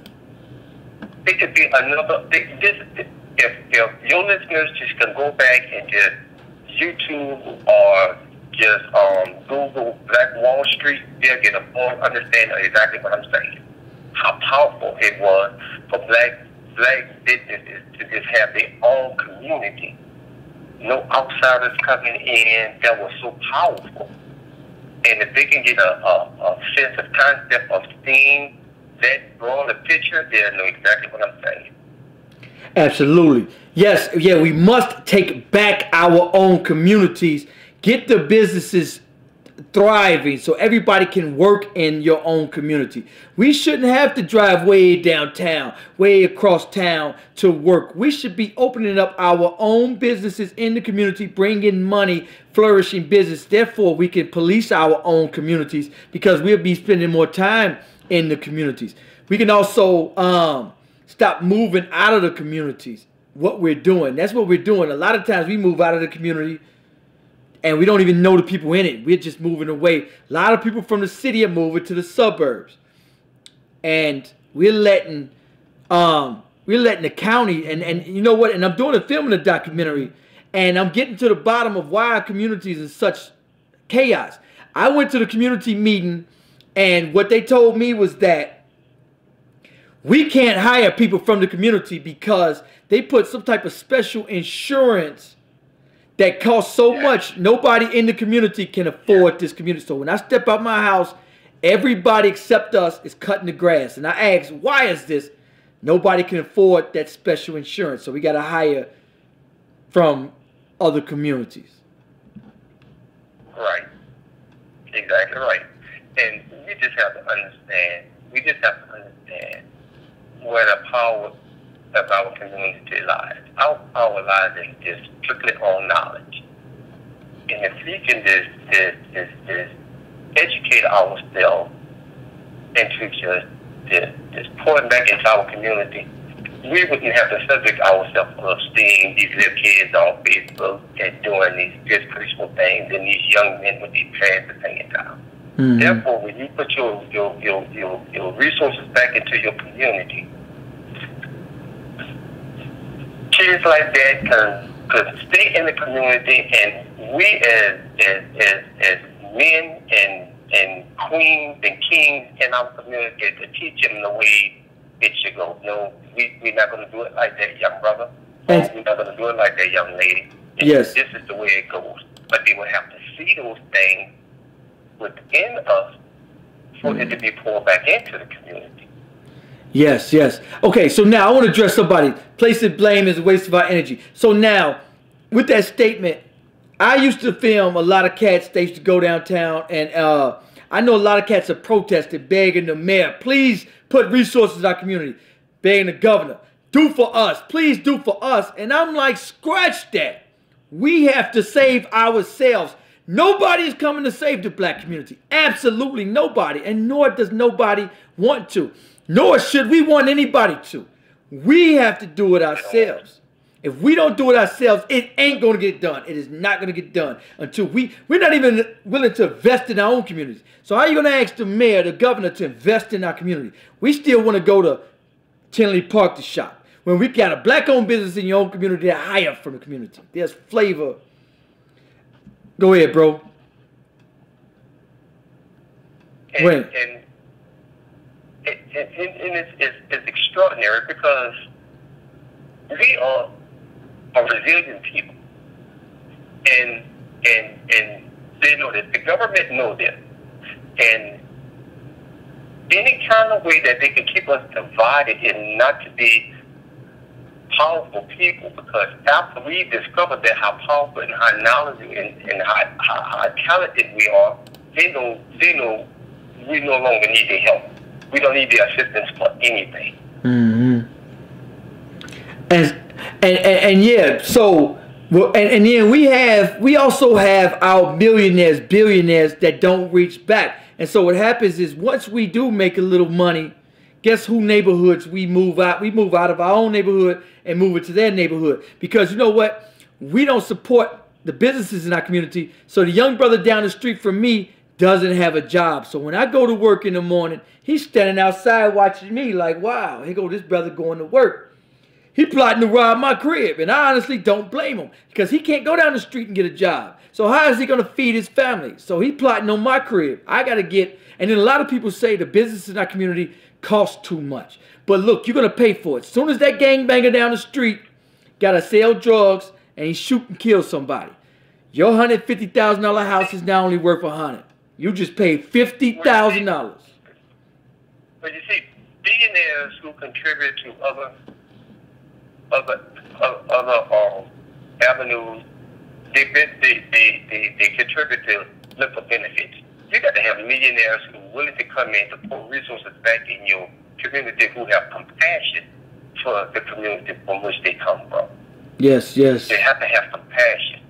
It could be another. If your listeners just can go back and just YouTube or just Google Black Wall Street, they'll get a full understanding of exactly what I'm saying. How powerful it was for black businesses to just have their own community. No outsiders coming in. That was so powerful. And if they can get a sense of concept of seeing that broader picture, they'll know exactly what I'm saying. Absolutely. Yes, yeah, we must take back our own communities, get the businesses thriving so everybody can work in your own community. We shouldn't have to drive way downtown, way across town to work. We should be opening up our own businesses in the community, bringing money, flourishing business. Therefore, we can police our own communities because we'll be spending more time in the communities. We can also stop moving out of the communities. What we're doing, that's what we're doing. A lot of times we move out of the community and we don't even know the people in it. We're just moving away. A lot of people from the city are moving to the suburbs. And we're letting the county, and you know what, and I'm doing a film in a documentary, and I'm getting to the bottom of why our communities is such chaos. I went to the community meeting, and what they told me was that we can't hire people from the community because they put some type of special insurance that costs so much, nobody in the community can afford this community. So when I step out my house, everybody except us is cutting the grass. And I ask, why is this? Nobody can afford that special insurance. So we got to hire from other communities. Right. Exactly right. And we just have to understand, where the power of our community lies. Our power lies in just strictly on knowledge. And if we can just educate ourselves into just pouring back into our community, we wouldn't have to subject ourselves of seeing these little kids on Facebook and doing these disgraceful things and these young men with these pants and hanging down. Mm-hmm. Therefore, when you put your resources back into your community, kids like that can stay in the community, and we as men and queens and kings in our community to teach them the way it should go. No, we're not going to do it like that, young brother. We're not going to do it like that, young lady. Yes. This is the way it goes. But they will have to see those things within us for it to be poured back into the community. Yes, yes. Okay, so now I want to address somebody. Placing blame is a waste of our energy. So now, with that statement, I used to film a lot of cats. They used to go downtown, and I know a lot of cats have protested, begging the mayor, please put resources in our community, begging the governor, do for us, please do for us. And I'm like, scratch that. We have to save ourselves. Nobody is coming to save the black community. Absolutely nobody. And nor does nobody want to. Nor should we want anybody to. We have to do it ourselves. If we don't do it ourselves, it ain't going to get done. It is not going to get done until we're not even willing to invest in our own communities. So how are you going to ask the mayor, the governor to invest in our community? We still want to go to Tinley Park to shop. When we got a black-owned business in your own community, they're higher from the community. There's flavor. Go ahead, bro. And it's extraordinary because we are a resilient people, and they know this. The government knows this, and any kind of way that they can keep us divided and not to be powerful people, because after we discover that how powerful and how knowledgeable and how talented we are, they know we no longer need their help. We don't need their assistance for anything. Mm-hmm. And yeah, so well, and then we also have our millionaires, billionaires that don't reach back. And so what happens is once we do make a little money, guess who neighborhoods we move out? We move out of our own neighborhood and move it to their neighborhood. Because you know what? We don't support the businesses in our community. So the young brother down the street from me doesn't have a job. So when I go to work in the morning, he's standing outside watching me like, wow, here go this brother going to work. He plotting to rob my crib. And I honestly don't blame him because he can't go down the street and get a job. So how is he going to feed his family? So he plotting on my crib. I got to get, and then a lot of people say the business in our community costs too much. But look, you're going to pay for it. As soon as that gangbanger down the street got to sell drugs and he shoot and kill somebody, your $150,000 house is now only worth $100,000. You just paid $50,000. But you see, billionaires who contribute to other avenues, they contribute to look for benefits. You got to have millionaires who are willing to come in to put resources back in your community, who have compassion for the community from which they come from. Yes, yes. They have to have compassion.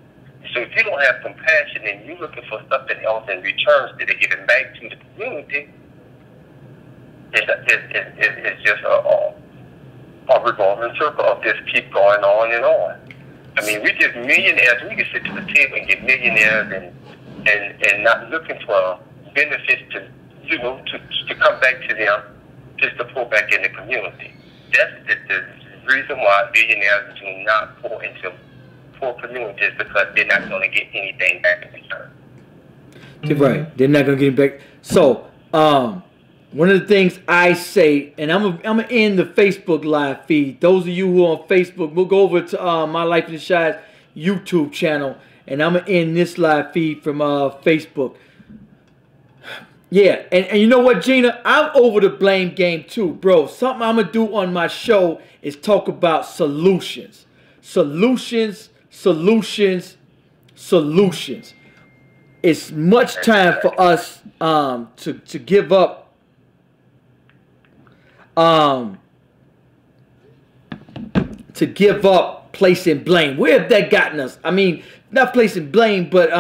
So if you don't have compassion and you're looking for something else in return that they're giving back to the community, it's just a revolving circle of just keep going on and on. I mean, we just millionaires. We can sit to the table and get millionaires and not looking for benefits to, you know, to come back to them, just to pour back in the community. That's the reason why billionaires do not pour into poor communities, because they're not going to get anything back in return. Right, they're not going to get it back. So, one of the things I say, and I'm gonna end the Facebook live feed. Those of you who are on Facebook, we'll go over to My Life in the Shires YouTube channel, and I'm gonna end this live feed from Facebook. Yeah, and you know what, Gina? I'm over the blame game too, bro. Something I'm gonna do on my show is talk about solutions. Solutions. It's much time for us to give up placing blame. Where have that gotten us? I mean, not placing blame, but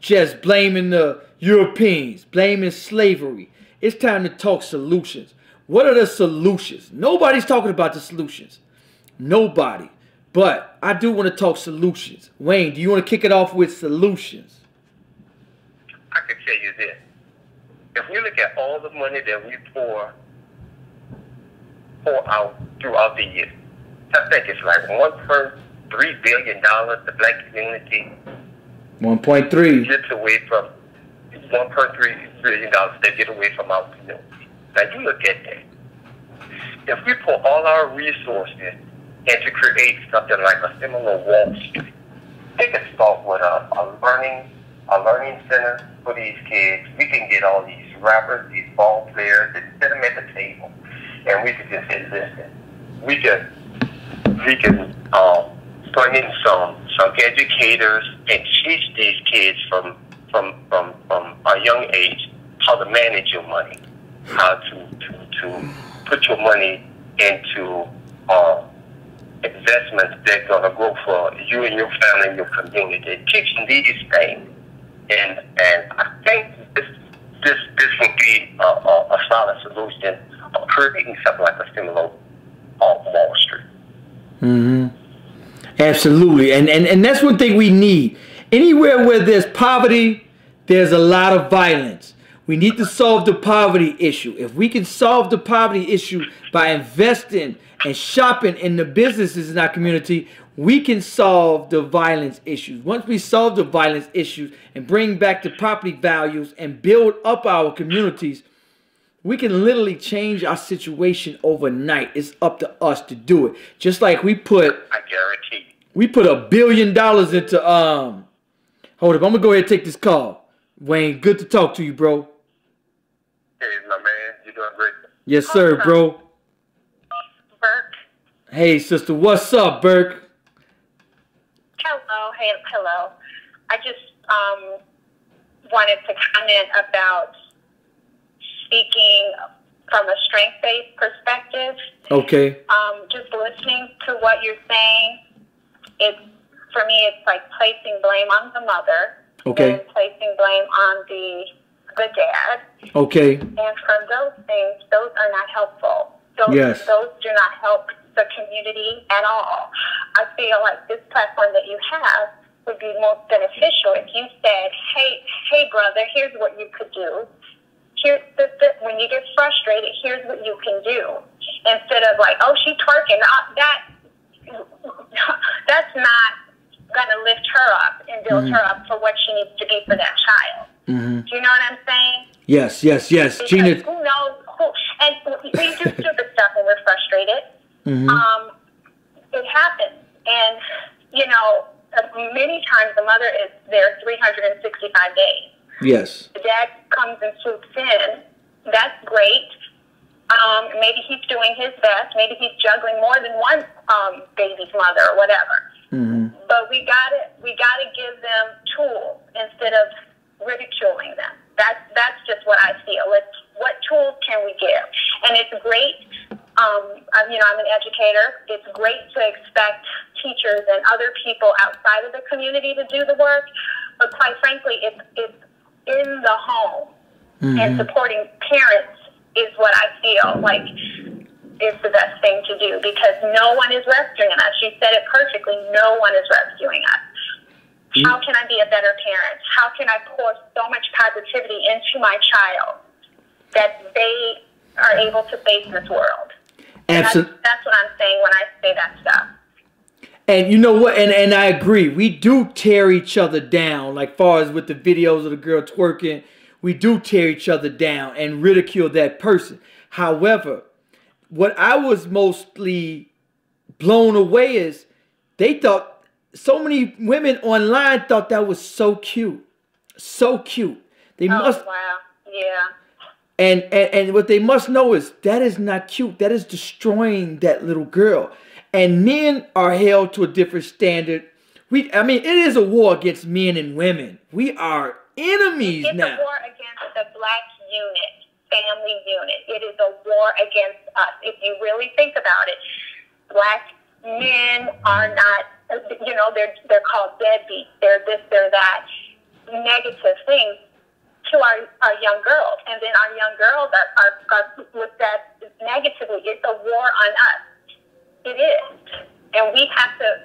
just blaming the Europeans, blaming slavery. It's time to talk solutions. What are the solutions? Nobody's talking about the solutions. Nobody. But I do want to talk solutions. Wayne, do you want to kick it off with solutions? I can tell you this. If we look at all the money that we pour out throughout the year, I think it's like $1.3 billion the black community 1.3 gets away from $1.3 billion they get away from our community. Now you look at that. If we put all our resources and to create something like a similar Wall Street, they can start with a learning center for these kids. We can get all these rappers, these ball players, and sit them at the table, and we can just say, listen, we can bring in some educators and teach these kids from a young age how to manage your money, how to put your money into investments that are going to grow for you and your family and your community. Teaching these things, and I think this would be a solid solution of creating something like a similar Wall Street. Mm-hmm. Absolutely, and that's one thing we need. Anywhere where there's poverty, there's a lot of violence. We need to solve the poverty issue. If we can solve the poverty issue by investing and shopping in the businesses in our community, we can solve the violence issues. Once we solve the violence issues and bring back the property values and build up our communities, we can literally change our situation overnight. It's up to us to do it. Just like we put, I guarantee, we put $1 billion into hold up, I'm gonna go ahead and take this call. Wayne, good to talk to you, bro. Hey, my man, you're doing great. Yes, sir, bro. Burke. Hey, sister, what's up, Burke? Hello. Hey, hello. I just wanted to comment about speaking from a strength-based perspective. Okay. Just listening to what you're saying, for me, it's like placing blame on the mother. Okay. And placing blame on the dad. Okay. And from those things, those are not helpful. Those do not help the community at all. I feel like this platform that you have is would be most beneficial if you said, hey, brother, here's what you could do. Here's when you get frustrated, here's what you can do. Instead of like, oh, she's twerking. That's not going to lift her up and build her up for what she needs to be for that child. Do you know what I'm saying? Yes. Because Gina. who knows who? And we do stupid stuff when we're frustrated. It happens. And, you know, many times the mother is there 365 days. Yes. The dad comes and swoops in. That's great. Maybe he's doing his best. Maybe he's juggling more than one baby's mother or whatever. But we gotta give them tools instead of ridiculing them. That's just what I feel. What tools can we give? And it's great. You know, I'm an educator. It's great to expect teachers and other people outside of the community to do the work. But quite frankly, it's in the home, and supporting parents is what I feel like is the best thing to do, because no one is rescuing us. You said it perfectly. No one is rescuing us. How can I be a better parent? How can I pour so much positivity into my child that they are able to face this world? Absolutely. That's what I'm saying when I say that stuff. And you know what? And I agree. We do tear each other down. Like far as with the videos of the girl twerking, we do tear each other down and ridicule that person. However, what I was mostly blown away is they thought, so many women online thought that was so cute. So cute. They must. Wow. Yeah. And what they must know is that is not cute. That is destroying that little girl. And men are held to a different standard. I mean, it is a war against men and women. We are enemies now. It's a war against the black unit, family unit. It is a war against us. If you really think about it, black men are not, you know, they're called deadbeats. They're this, they're that. Negative things to our young girls. And then our young girls are looked at negatively. It's a war on us. It is. And we have to,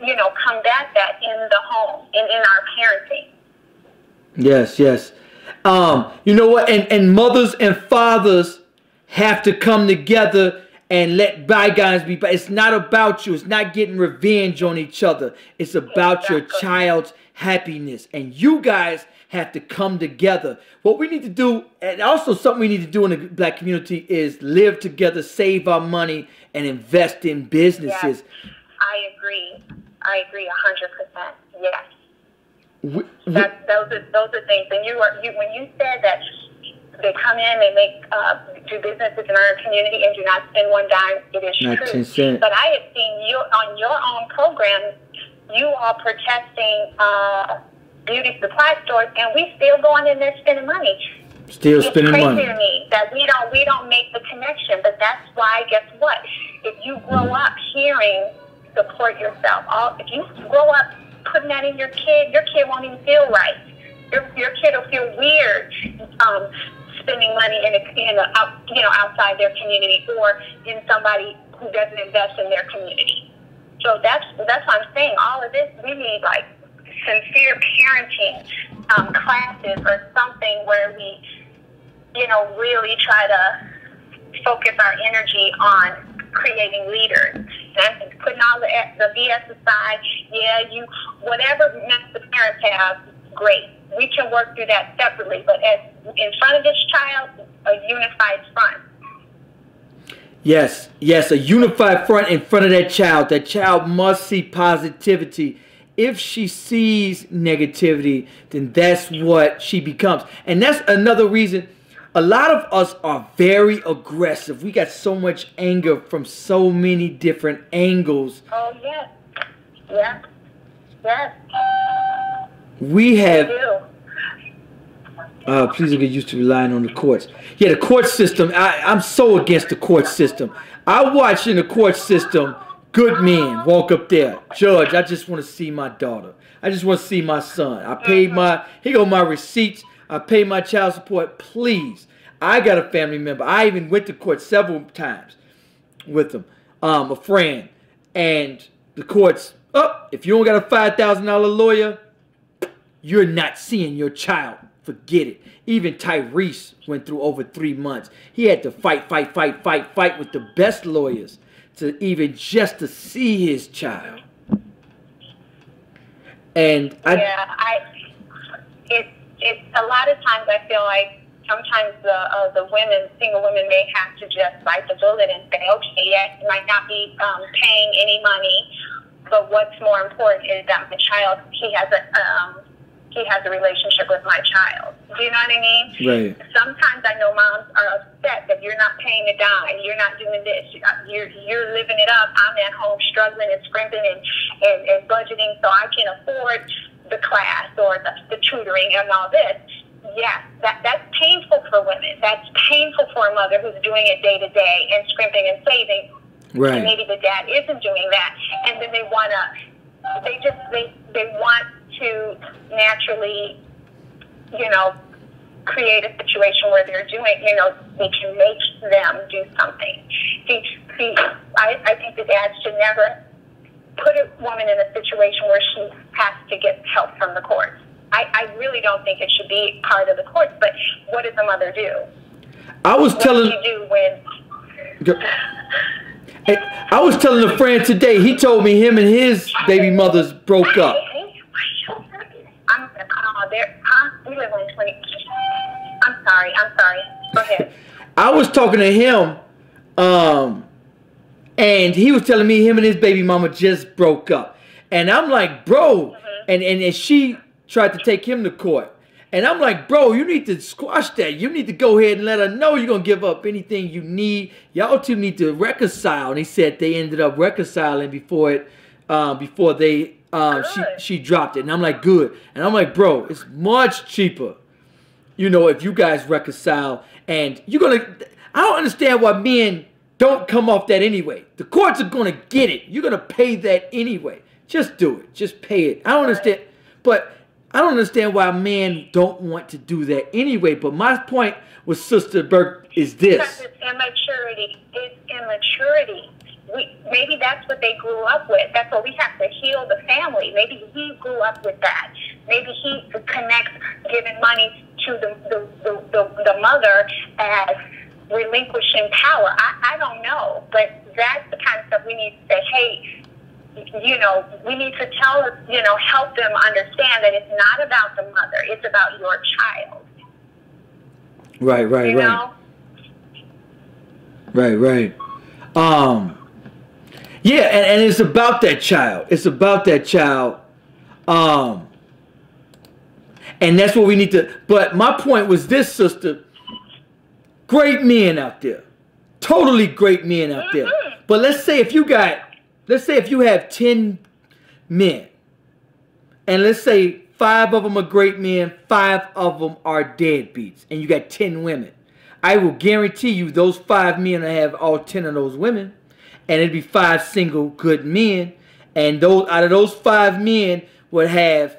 you know, combat that in the home and in our parenting. Yes. You know what? And mothers and fathers have to come together and let bygones be. But it's not about you. It's not getting revenge on each other. It's about your child's happiness. And you guys have to come together. What we need to do, and also something we need to do in the black community, is live together, save our money, and invest in businesses. Yes, I agree. 100%. Yes. Those are things. And when you said that they come in, they make do businesses in our community and do not spend one dime, it is not true. 10 cents. But I have seen you on your own program. You are protesting beauty supply stores, and we still going in there spending money. Still spending money. It's crazy to me that we don't make the connection. But that's why, guess what? If you grow up hearing support yourself, if you grow up putting that in your kid won't even feel right. Your kid will feel weird spending money outside their community or in somebody who doesn't invest in their community. So that's what I'm saying. All of this, we need like sincere parenting classes or something where we, really try to focus our energy on creating leaders. And putting all the BS aside, whatever mess the parents have, great. We can work through that separately, but in front of this child, a unified front. Yes, a unified front in front of that child. That child must see positivity. If she sees negativity, then that's what she becomes. And that's another reason a lot of us are very aggressive. We got so much anger from so many different angles. Oh, yes. Yes. Yes. We have... We do. Please don't get used to relying on the courts. Yeah, the court system, I'm so against the court system. I watch in the court system good men walk up there. Judge, I just want to see my daughter. I just want to see my son. I paid here go my receipts. I pay my child support. Please. I got a family member. I even went to court several times with them. A friend. And the courts Oh, if you don't got a $5,000 lawyer, you're not seeing your child. Forget it. Even Tyrese went through over 3 months. He had to fight with the best lawyers to even just to see his child. And it's a lot of times I feel like sometimes the women, single women, may have to just bite the bullet and say, okay, yes, you might not be paying any money, but what's more important is that my child, he has a relationship with my child. Do you know what I mean? Right. Sometimes I know moms are upset that you're not paying a dime, you're not doing this, you're living it up. I'm at home struggling and scrimping and budgeting so I can afford the class or the tutoring and all this. Yes, that's painful for women. That's painful for a mother who's doing it day to day and scrimping and saving. Right. And maybe the dad isn't doing that, and then they want to naturally, create a situation where they're doing, they can make them do something. See, I think the dad should never put a woman in a situation where she has to get help from the courts. I really don't think it should be part of the courts, but what does the mother do? I was telling a friend today, he told me him and his baby mothers broke up. I'm going to call there. We live on 20. I'm sorry. Go ahead. I was talking to him, and he was telling me him and his baby mama just broke up. And I'm like, bro, and she tried to take him to court. And I'm like, bro, you need to squash that. You need to go ahead and let her know you're going to give up anything you need. Y'all two need to reconcile. And he said they ended up reconciling before she dropped it. And I'm like, good. And I'm like, bro, it's much cheaper, if you guys reconcile. And I don't understand why men don't come off that anyway. The courts are going to get it. You're going to pay that anyway. Just do it. Just pay it. I don't understand. But I don't understand why men don't want to do that anyway. But my point with Sister Burke is this. Because it's immaturity. It's immaturity. Maybe that's what they grew up with. That's what we have to heal the family. Maybe he grew up with that. Maybe he connects giving money to the mother as relinquishing power. I don't know. But that's the kind of stuff we need to say, hey, we need to help them understand that it's not about the mother. It's about your child. Right. Right. Yeah, and it's about that child. It's about that child. And that's what we need to. But my point was this, sister. Great men out there. Totally great men out there. But let's say if you have 10 men, and let's say 5 of them are great men, 5 of them are deadbeats, and you got 10 women. I will guarantee you those 5 men will have all 10 of those women, and it'd be 5 single good men, and out of those 5 men would have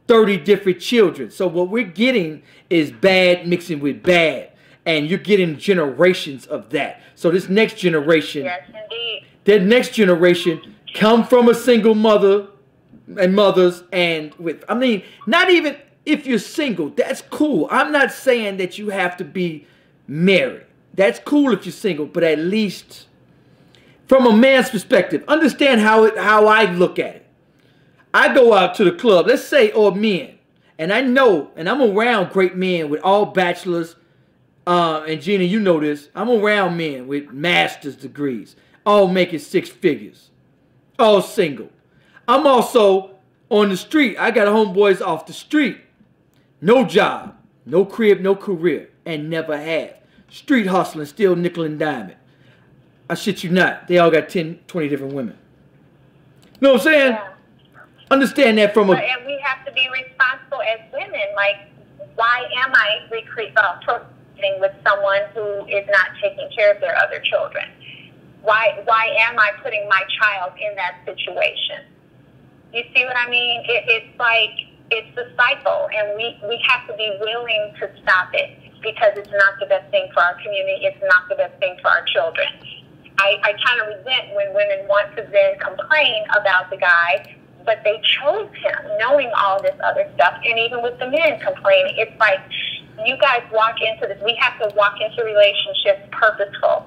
30 different children. So what we're getting is bad mixing with bad, and you're getting generations of that. So this next generation, yes, indeed. That next generation come from a single mother and mothers, and not even if you're single, that's cool. I'm not saying that you have to be married. That's cool if you're single, but at least from a man's perspective, understand how I look at it. I go out to the club, let's say, or men, and I know, and I'm around great men with all bachelors, and Gina, you know this, I'm around men with master's degrees, all making 6 figures, all single. I'm also on the street. I got homeboys off the street. No job, no crib, no career, and never have. Street hustling, still nickel and diamond. I shit you not. They all got 10, 20 different women. You know what I'm saying? Yeah. Understand that from a... And we have to be responsible as women. Like, why am I procreating with someone who is not taking care of their other children? Why am I putting my child in that situation? You see what I mean? It's like, it's the cycle, and we have to be willing to stop it, because it's not the best thing for our community. It's not the best thing for our children. I kind of resent when women want to then complain about the guy, but they chose him knowing all this other stuff. And even with the men complaining, it's like, you guys walk into this, we have to walk into relationships purposeful.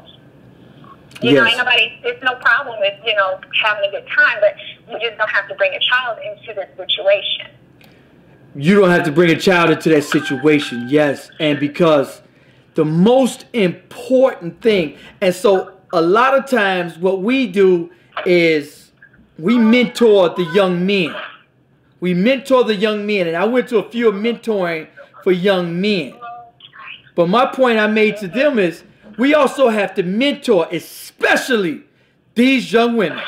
You know, ain't nobody, there's no problem with, you know, having a good time, but you just don't have to bring a child into this situation. You don't have to bring a child into that situation, yes. And because the most important thing, and so a lot of times what we do is we mentor the young men. We mentor the young men, and I went to a few mentoring for young men. But my point I made to them is we also have to mentor, especially these young women.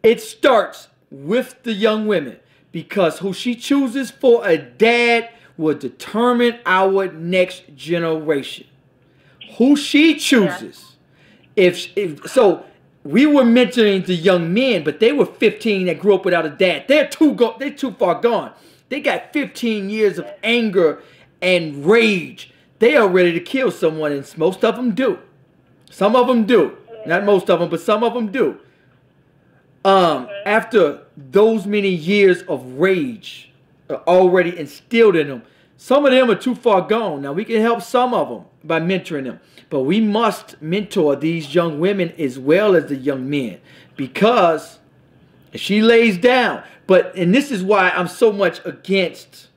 It starts with the young women, because who she chooses for a dad will determine our next generation. Who she chooses. If so, we were mentoring the young men, but they were 15 that grew up without a dad. They're too far gone. They got 15 years of anger and rage. They are ready to kill someone, and most of them do. Some of them do. Not most of them, but some of them do. After those many years of rage are already instilled in them, some of them are too far gone. Now, we can help some of them by mentoring them, but we must mentor these young women as well as the young men, because if she lays down, and this is why I'm so much against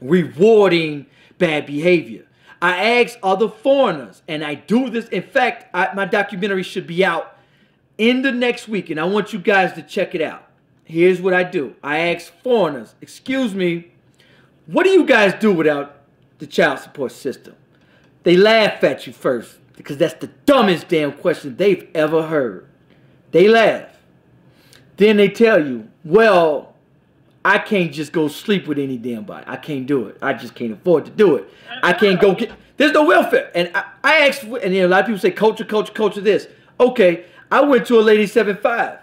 rewarding bad behavior. I ask other foreigners, and I do this. In fact, my documentary should be out in the next week, and I want you guys to check it out. Here's what I do. I ask foreigners, excuse me, what do you guys do without the child support system? They laugh at you first, because that's the dumbest damn question they've ever heard. They laugh. Then they tell you, well, I can't just go sleep with any damn body. I can't do it. I just can't afford to do it. I can't go get, there's no welfare. And I asked, and a lot of people say, culture this. Okay, I went to a lady 7'5".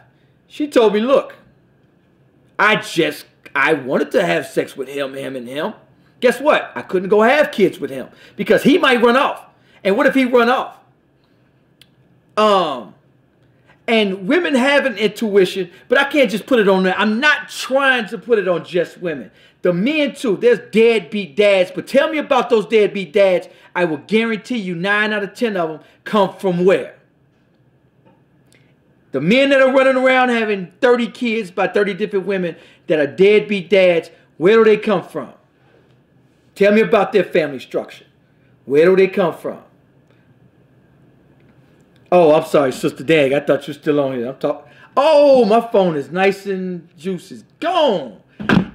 She told me, look, I wanted to have sex with him. Guess what? I couldn't go have kids with him because he might run off. And what if he run off? And women have an intuition, but I can't just put it on there. I'm not trying to put it on just women. The men too. There's deadbeat dads, but tell me about those deadbeat dads. I will guarantee you 9 out of 10 of them come from where? The men that are running around having 30 kids by 30 different women that are deadbeat dads, where do they come from? Tell me about their family structure. Where do they come from? Oh, I'm sorry, Sister Dag. I thought you were still on here. I'm talking. Oh, my phone is nice and juice is gone.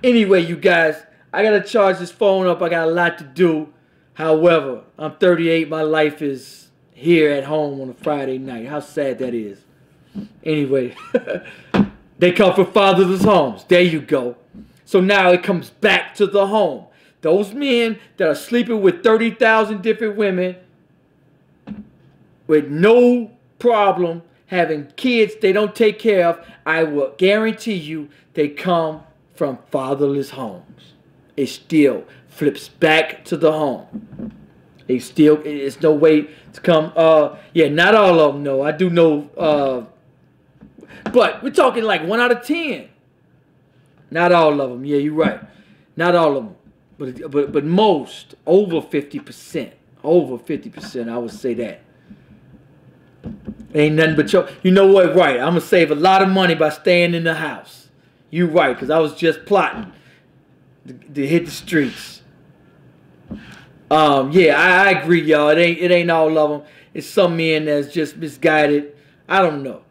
Anyway, you guys, I got to charge this phone up. I got a lot to do. However, I'm 38. My life is here at home on a Friday night. How sad that is. Anyway, they come from fatherless homes. There you go. So now it comes back to the home. Those men that are sleeping with 30,000 different women with no problem having kids they don't take care of, I will guarantee you they come from fatherless homes. It still flips back to the home. It's no way to come. Yeah, not all of them, no. I do know, but we're talking like 1 out of 10. Not all of them. Yeah, you're right. Not all of them. But most, over 50%. Over 50%, I would say that. Ain't nothing but you know what? Right. I'm going to save a lot of money by staying in the house. You right, because I was just plotting to hit the streets. Yeah, I agree, y'all. It ain't all of them. It's some men that's just misguided. I don't know.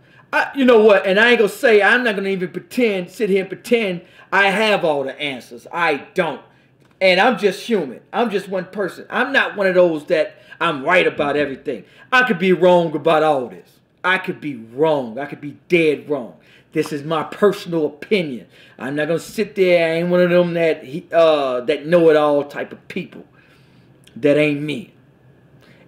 You know what? And I ain't going to say, I'm not going to even sit here and pretend I have all the answers. I don't. And I'm just human. I'm just one person. I'm not one of those that I'm right about everything. I could be wrong about all this. I could be wrong. I could be dead wrong. This is my personal opinion. I'm not going to sit there. I ain't one of them that know-it-all type of people. That ain't me.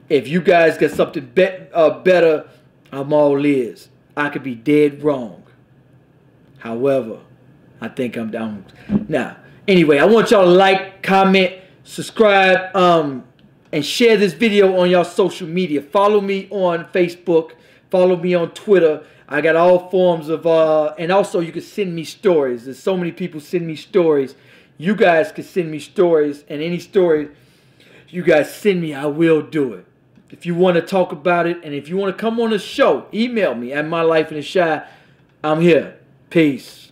If you guys got something better, I'm all ears. I could be dead wrong. However, I think I'm down. Now, anyway, I want y'all to like, comment, subscribe, and share this video on y'all social media. Follow me on Facebook. Follow me on Twitter. I got all forms of, and also you can send me stories. There's so many people send me stories. You guys can send me stories, and any story you guys send me, I will do it. If you want to talk about it, and if you want to come on the show, email me at MyLifeInTheShy. I'm here. Peace.